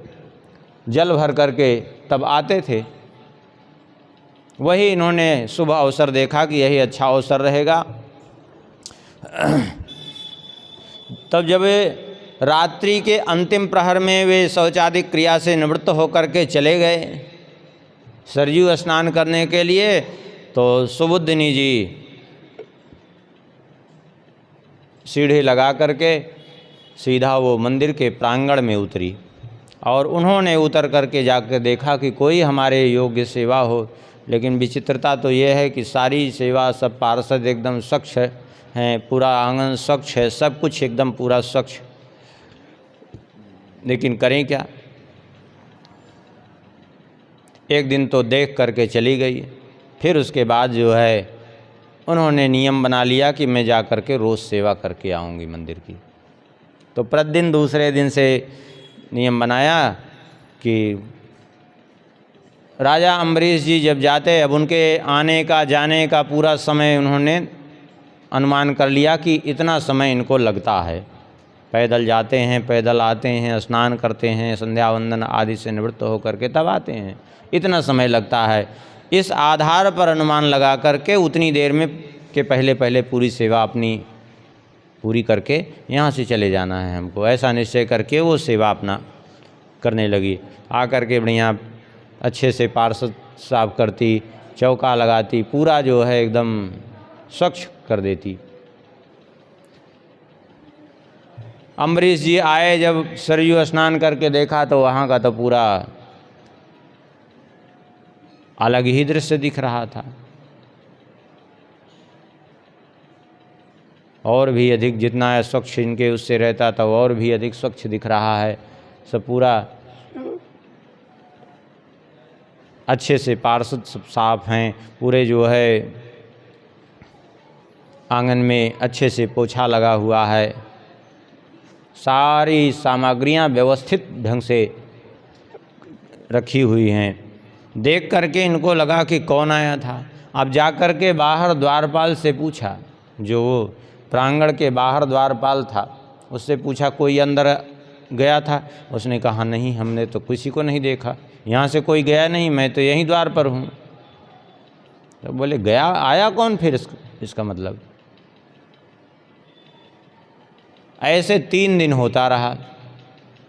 जल भर करके तब आते थे। वही इन्होंने शुभ अवसर देखा कि यही अच्छा अवसर रहेगा। तब जब रात्रि के अंतिम प्रहर में वे शौचादिक क्रिया से निवृत्त होकर के चले गए सरयू स्नान करने के लिए, तो सुबुधिनी जी सीढ़ी लगा करके सीधा वो मंदिर के प्रांगण में उतरी, और उन्होंने उतर करके जाकर देखा कि कोई हमारे योग्य सेवा हो। लेकिन विचित्रता तो ये है कि सारी सेवा, सब पार्षद एकदम स्वच्छ हैं, पूरा आंगन स्वच्छ है, सब कुछ एकदम पूरा स्वच्छ, लेकिन करें क्या। एक दिन तो देख करके चली गई, फिर उसके बाद जो है उन्होंने नियम बना लिया कि मैं जा कर के रोज़ सेवा करके आऊँगी मंदिर की। तो प्रतिदिन दूसरे दिन से नियम बनाया कि राजा अम्बरीश जी जब जाते, अब उनके आने का जाने का पूरा समय उन्होंने अनुमान कर लिया कि इतना समय इनको लगता है। पैदल जाते हैं, पैदल आते हैं, स्नान करते हैं, संध्या वंदन आदि से निवृत्त होकर के तब आते हैं, इतना समय लगता है। इस आधार पर अनुमान लगा करके उतनी देर में के पहले पहले पूरी सेवा अपनी पूरी करके यहाँ से चले जाना है हमको, ऐसा निश्चय करके वो सेवा अपना करने लगी। आकर के बढ़िया अच्छे से पार्षद साफ करती, चौका लगाती, पूरा जो है एकदम स्वच्छ कर देती। अम्बरीश जी आए, जब सरयू स्नान करके देखा तो वहाँ का तो पूरा अलग ही दृश्य दिख रहा था, और भी अधिक जितना स्वच्छ इनके उससे रहता था और भी अधिक स्वच्छ दिख रहा है। सब पूरा अच्छे से पार्षद सब साफ हैं, पूरे जो है आंगन में अच्छे से पोछा लगा हुआ है, सारी सामग्रियां व्यवस्थित ढंग से रखी हुई हैं। देख करके इनको लगा कि कौन आया था। अब जा कर के बाहर द्वारपाल से पूछा, जो वो प्रांगण के बाहर द्वारपाल था, उससे पूछा कोई अंदर गया था? उसने कहा नहीं, हमने तो किसी को नहीं देखा, यहाँ से कोई गया नहीं, मैं तो यहीं द्वार पर हूँ। तो बोले गया, आया कौन फिर? इसका मतलब ऐसे 3 दिन होता रहा।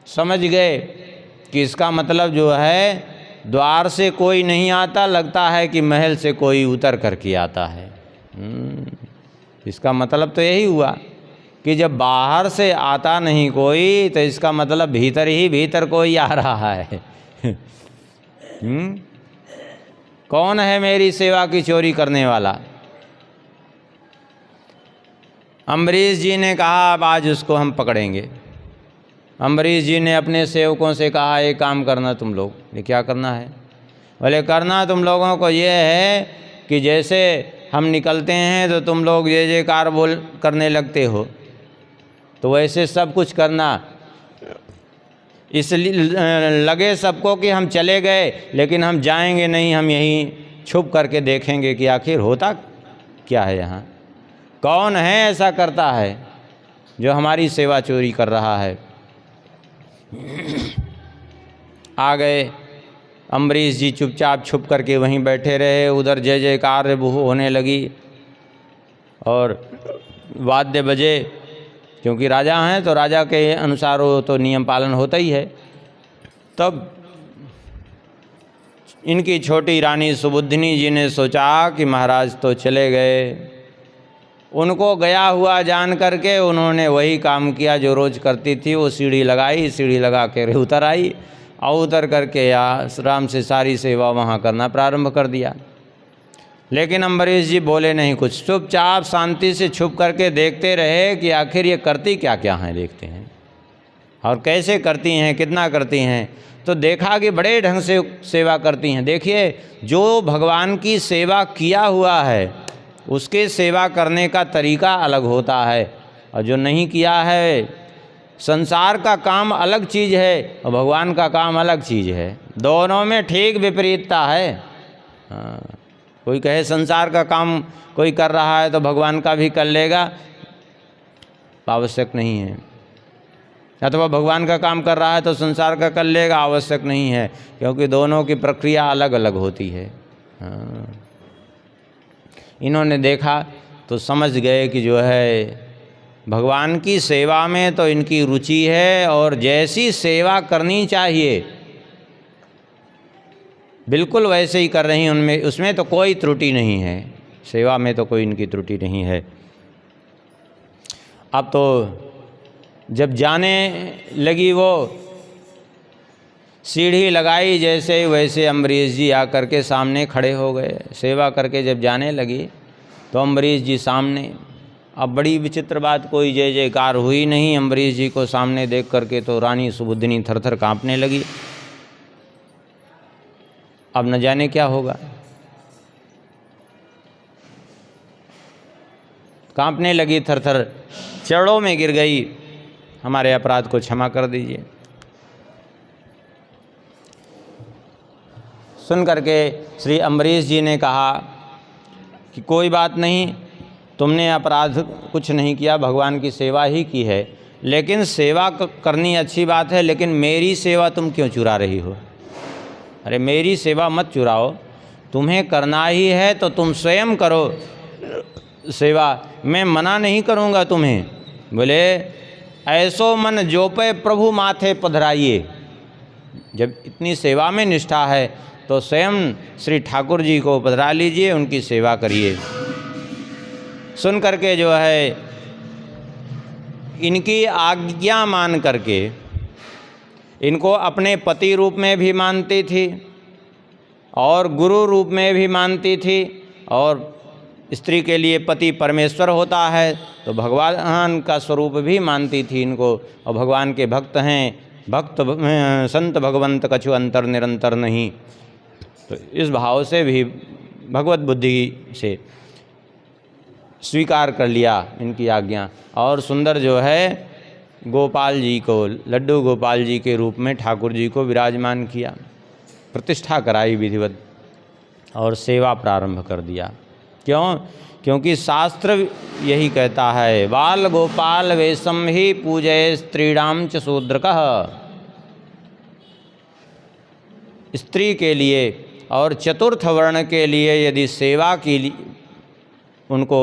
समझ गए कि इसका मतलब जो है द्वार से कोई नहीं आता, लगता है कि महल से कोई उतर करके आता है। इसका मतलब तो यही हुआ कि जब बाहर से आता नहीं कोई, तो इसका मतलब भीतर ही भीतर कोई आ रहा है। कौन है मेरी सेवा की चोरी करने वाला? अम्बरीश जी ने कहा अब आज उसको हम पकड़ेंगे। अम्बरीश जी ने अपने सेवकों से कहा एक काम करना तुम लोग। ये क्या करना है? बोले करना तुम लोगों को ये है कि जैसे हम निकलते हैं तो तुम लोग जय जयकार बोल करने लगते हो, तो वैसे सब कुछ करना। इसलिए लगे सबको कि हम चले गए, लेकिन हम जाएंगे नहीं, हम यहीं छुप करके देखेंगे कि आखिर होता क्या है यहाँ, कौन है ऐसा करता है जो हमारी सेवा चोरी कर रहा है। आ गए। अम्बरीश जी चुपचाप छुप करके वहीं बैठे रहे। उधर जय जयकार होने लगी और वाद्य बजे, क्योंकि राजा हैं तो राजा के अनुसार वो तो नियम पालन होता ही है। तब इनकी छोटी रानी सुबुधिनी जी ने सोचा कि महाराज तो चले गए। उनको गया हुआ जान करके उन्होंने वही काम किया जो रोज़ करती थी। वो सीढ़ी लगाई, सीढ़ी लगा के उतर आई और उतर करके आराम से सारी सेवा वहाँ करना प्रारंभ कर दिया। लेकिन अम्बरीश जी बोले नहीं कुछ, चुपचाप शांति से छुप करके देखते रहे कि आखिर ये करती क्या क्या हैं, देखते हैं और कैसे करती हैं, कितना करती हैं। तो देखा कि बड़े ढंग से सेवा करती हैं। देखिए, जो भगवान की सेवा किया हुआ है उसके सेवा करने का तरीका अलग होता है, और जो नहीं किया है, संसार का काम अलग चीज़ है और भगवान का काम अलग चीज़ है। दोनों में ठीक विपरीतता है। कोई कहे संसार का काम कोई कर रहा है तो भगवान का भी कर लेगा, आवश्यक नहीं है। अथवा भगवान का काम कर रहा है तो संसार का कर लेगा, आवश्यक नहीं है, क्योंकि दोनों की प्रक्रिया अलग अलग होती है। इन्होंने देखा तो समझ गए कि जो है भगवान की सेवा में तो इनकी रुचि है, और जैसी सेवा करनी चाहिए बिल्कुल वैसे ही कर रही हैं। उनमें उसमें तो कोई त्रुटि नहीं है, सेवा में तो कोई इनकी त्रुटि नहीं है। अब तो जब जाने लगी, वो सीढ़ी लगाई जैसे वैसे अम्बरीश जी आकर के सामने खड़े हो गए। सेवा करके जब जाने लगी तो अम्बरीश जी सामने। अब बड़ी विचित्र बात, कोई जय जयकार हुई नहीं। अम्बरीश जी को सामने देख करके तो रानी सुबुधिनी थर थर काँपने लगी। अब न जाने क्या होगा। कांपने लगी, थरथर चरणों में गिर गई, हमारे अपराध को क्षमा कर दीजिए। सुन करके श्री अम्बरीश जी ने कहा कि कोई बात नहीं, तुमने अपराध कुछ नहीं किया, भगवान की सेवा ही की है, लेकिन सेवा करनी अच्छी बात है, लेकिन मेरी सेवा तुम क्यों चुरा रही हो? अरे मेरी सेवा मत चुराओ, तुम्हें करना ही है तो तुम स्वयं करो सेवा, मैं मना नहीं करूँगा तुम्हें। बोले ऐसो मन जोपे प्रभु माथे पधराइए। जब इतनी सेवा में निष्ठा है तो स्वयं श्री ठाकुर जी को पधरा लीजिए, उनकी सेवा करिए। सुन करके जो है इनकी आज्ञा मान करके, इनको अपने पति रूप में भी मानती थी और गुरु रूप में भी मानती थी, और स्त्री के लिए पति परमेश्वर होता है तो भगवान का स्वरूप भी मानती थी इनको, और भगवान के भक्त हैं, भक्त संत भगवंत कछु अंतर निरंतर नहीं। तो इस भाव से भी भगवत बुद्धि से स्वीकार कर लिया इनकी आज्ञा, और सुंदर जो है गोपाल जी को, लड्डू गोपाल जी के रूप में ठाकुर जी को विराजमान किया, प्रतिष्ठा कराई विधिवत, और सेवा प्रारंभ कर दिया। क्यों? क्योंकि शास्त्र यही कहता है, बाल गोपाल वेशम ही पूजय स्त्रीणाम च शूद्रकः। स्त्री के लिए और चतुर्थ वर्ण के लिए यदि सेवा की उनको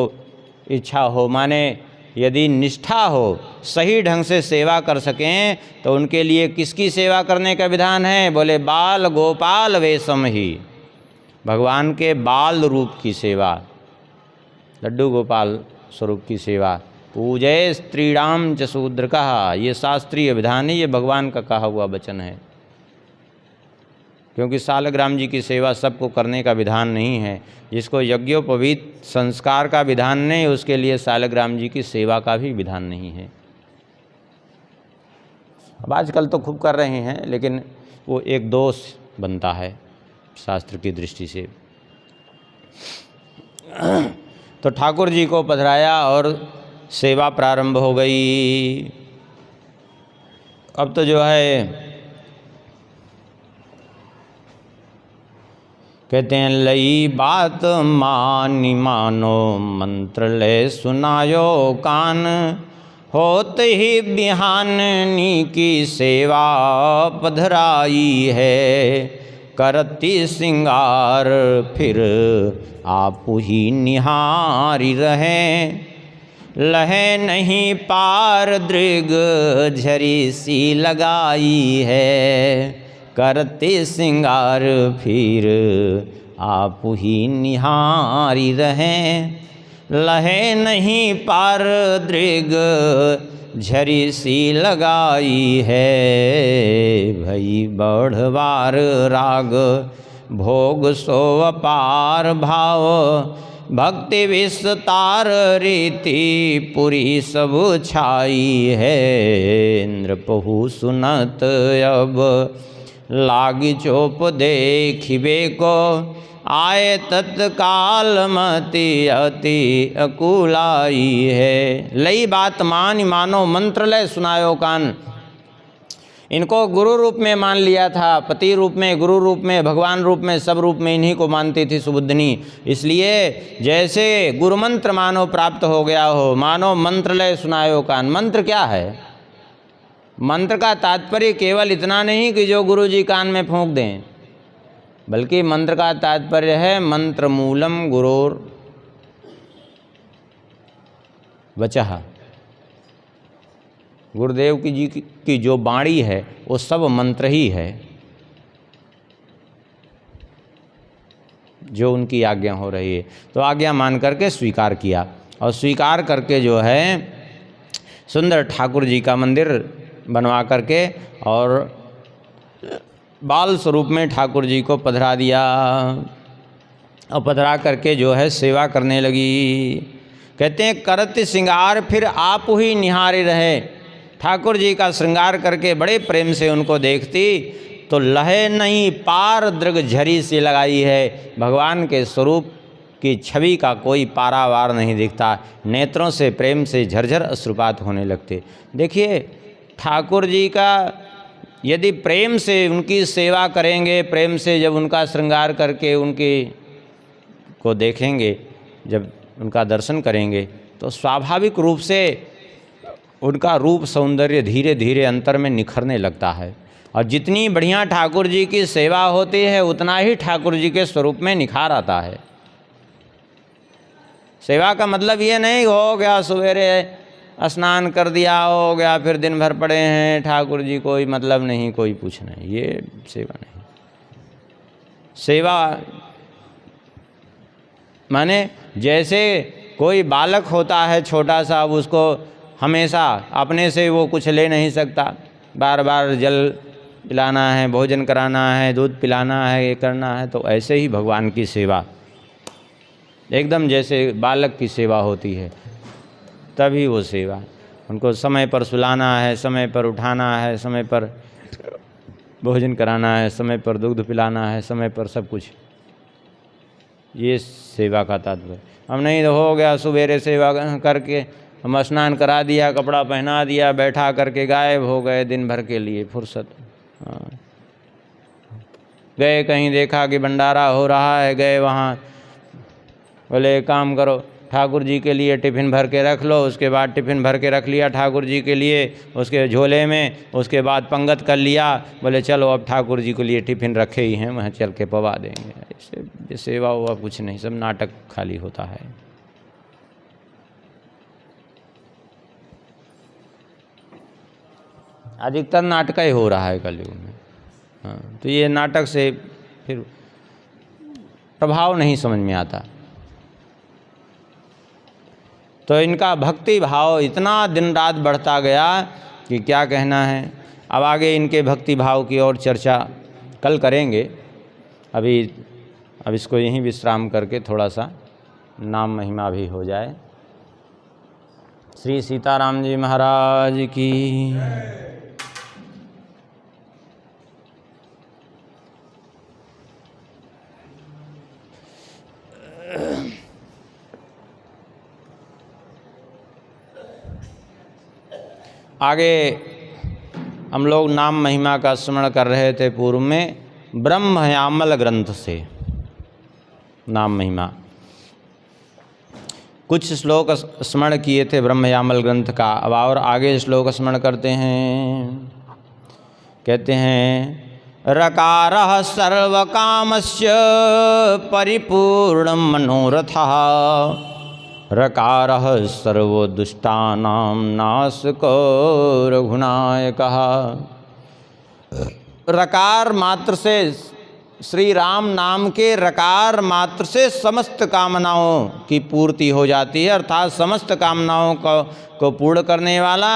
इच्छा हो, माने यदि निष्ठा हो, सही ढंग से सेवा कर सकें, तो उनके लिए किसकी सेवा करने का विधान है? बोले बाल गोपाल वेशम ही, भगवान के बाल रूप की सेवा, लड्डू गोपाल स्वरूप की सेवा। पूजय स्त्रीणाम च शूद्रकः, ये शास्त्रीय विधान है, ये भगवान का कहा हुआ वचन है। क्योंकि सालग्राम जी की सेवा सबको करने का विधान नहीं है, जिसको यज्ञोपवीत संस्कार का विधान नहीं, उसके लिए सालग्राम जी की सेवा का भी विधान नहीं है। अब आजकल तो खूब कर रहे हैं, लेकिन वो एक दोष बनता है शास्त्र की दृष्टि से। तो ठाकुर जी को पधराया और सेवा प्रारंभ हो गई। अब तो जो है कहते हैं, लई बात मानी मानो मंत्र ले सुनायो कान, होत ही बिहाननी की सेवा पधराई है, करती सिंगार फिर आप ही निहारी रहे, लहे नहीं पार दृग झरी सी लगाई है, करते सिंगार फिर आप ही निहारी रहें, लहे नहीं पार दृग झरी सी लगाई है, भई बढ़वार राग भोग सो अपार भाव, भक्ति विस्तार रीति पुरी सब छाई है, नृपहु सुनत अब लागी चोप देखिबे को, आए तत्काल मति अति अकुलाई है, लई बात मान मानो मंत्र ले सुनायो कान। इनको गुरु रूप में मान लिया था, पति रूप में, गुरु रूप में, भगवान रूप में, सब रूप में इन्हीं को मानती थी सुबुद्धनी। इसलिए जैसे गुरु मंत्र मानो प्राप्त हो गया हो, मानो मंत्र ले सुनायो कान। मंत्र क्या है? मंत्र का तात्पर्य केवल इतना नहीं कि जो गुरु जी कान में फूंक दें, बल्कि मंत्र का तात्पर्य है मंत्र मूलम गुरोर वचः। गुरुदेव की जी की जो वाणी है वो सब मंत्र ही है, जो उनकी आज्ञा हो रही है। तो आज्ञा मान करके स्वीकार किया, और स्वीकार करके जो है सुंदर ठाकुर जी का मंदिर बनवा करके और बाल स्वरूप में ठाकुर जी को पधरा दिया, और पधरा करके जो है सेवा करने लगी। कहते हैं करत श्रृंगार फिर आप ही निहारे रहे। ठाकुर जी का श्रृंगार करके बड़े प्रेम से उनको देखती तो लहे नहीं पार दृग झरी सी लगाई है। भगवान के स्वरूप उसकी छवि का कोई पारावार नहीं दिखता। नेत्रों से प्रेम से झरझर अश्रुपात होने लगते। देखिए ठाकुर जी का यदि प्रेम से उनकी सेवा करेंगे, प्रेम से जब उनका श्रृंगार करके उनकी को देखेंगे, जब उनका दर्शन करेंगे, तो स्वाभाविक रूप से उनका रूप सौंदर्य धीरे धीरे अंतर में निखरने लगता है। और जितनी बढ़िया ठाकुर जी की सेवा होती है उतना ही ठाकुर जी के स्वरूप में निखार आता है। सेवा का मतलब ये नहीं हो गया सवेरे स्नान कर दिया, हो गया, फिर दिन भर पड़े हैं ठाकुर जी, कोई मतलब नहीं, कोई पूछ नहीं, ये सेवा नहीं। सेवा माने जैसे कोई बालक होता है छोटा सा, अब उसको हमेशा अपने से वो कुछ ले नहीं सकता, बार बार जल पिलाना है, भोजन कराना है, दूध पिलाना है, ये करना है। तो ऐसे ही भगवान की सेवा एकदम जैसे बालक की सेवा होती है, तभी वो सेवा। उनको समय पर सुलाना है, समय पर उठाना है, समय पर भोजन कराना है, समय पर दूध पिलाना है, समय पर सब कुछ, ये सेवा का तात्पर्य। हम नहीं तो हो गया सवेरे सेवा करके हम स्नान करा दिया, कपड़ा पहना दिया, बैठा करके गायब हो गए दिन भर के लिए, फुर्सत। हाँ, गए कहीं देखा कि भंडारा हो रहा है, गए वहाँ, बोले एक काम करो ठाकुर जी के लिए टिफ़िन भर के रख लो। उसके बाद टिफ़िन भर के रख लिया ठाकुर जी के लिए उसके झोले में, उसके बाद पंगत कर लिया, बोले चलो अब ठाकुर जी के लिए टिफ़िन रखे ही हैं, वहाँ चल के पवा देंगे। इससे सेवा हुआ कुछ नहीं, सब नाटक खाली होता है। अधिकतर नाटक ही हो रहा है कलयुग में। हाँ, तो ये नाटक से फिर प्रभाव नहीं समझ में आता। तो इनका भक्ति भाव इतना दिन रात बढ़ता गया कि क्या कहना है। अब आगे इनके भक्ति भाव की और चर्चा कल करेंगे। अब इसको यहीं विश्राम करके थोड़ा सा नाम महिमा भी हो जाए। श्री सीताराम जी महाराज की। आगे हम लोग नाम महिमा का स्मरण कर रहे थे पूर्व में, ब्रह्मयामल ग्रंथ से नाम महिमा कुछ श्लोक स्मरण किए थे ब्रह्मयामल ग्रंथ का। अब और आगे श्लोक स्मरण करते हैं। कहते हैं रकारः सर्वकामस्य परिपूर्ण मनोरथः, रकारः सर्वदुष्टानां नाशको रघुनायकः। रकार मात्र से, श्री राम नाम के रकार मात्र से समस्त कामनाओं की पूर्ति हो जाती है, अर्थात समस्त कामनाओं को पूर्ण करने वाला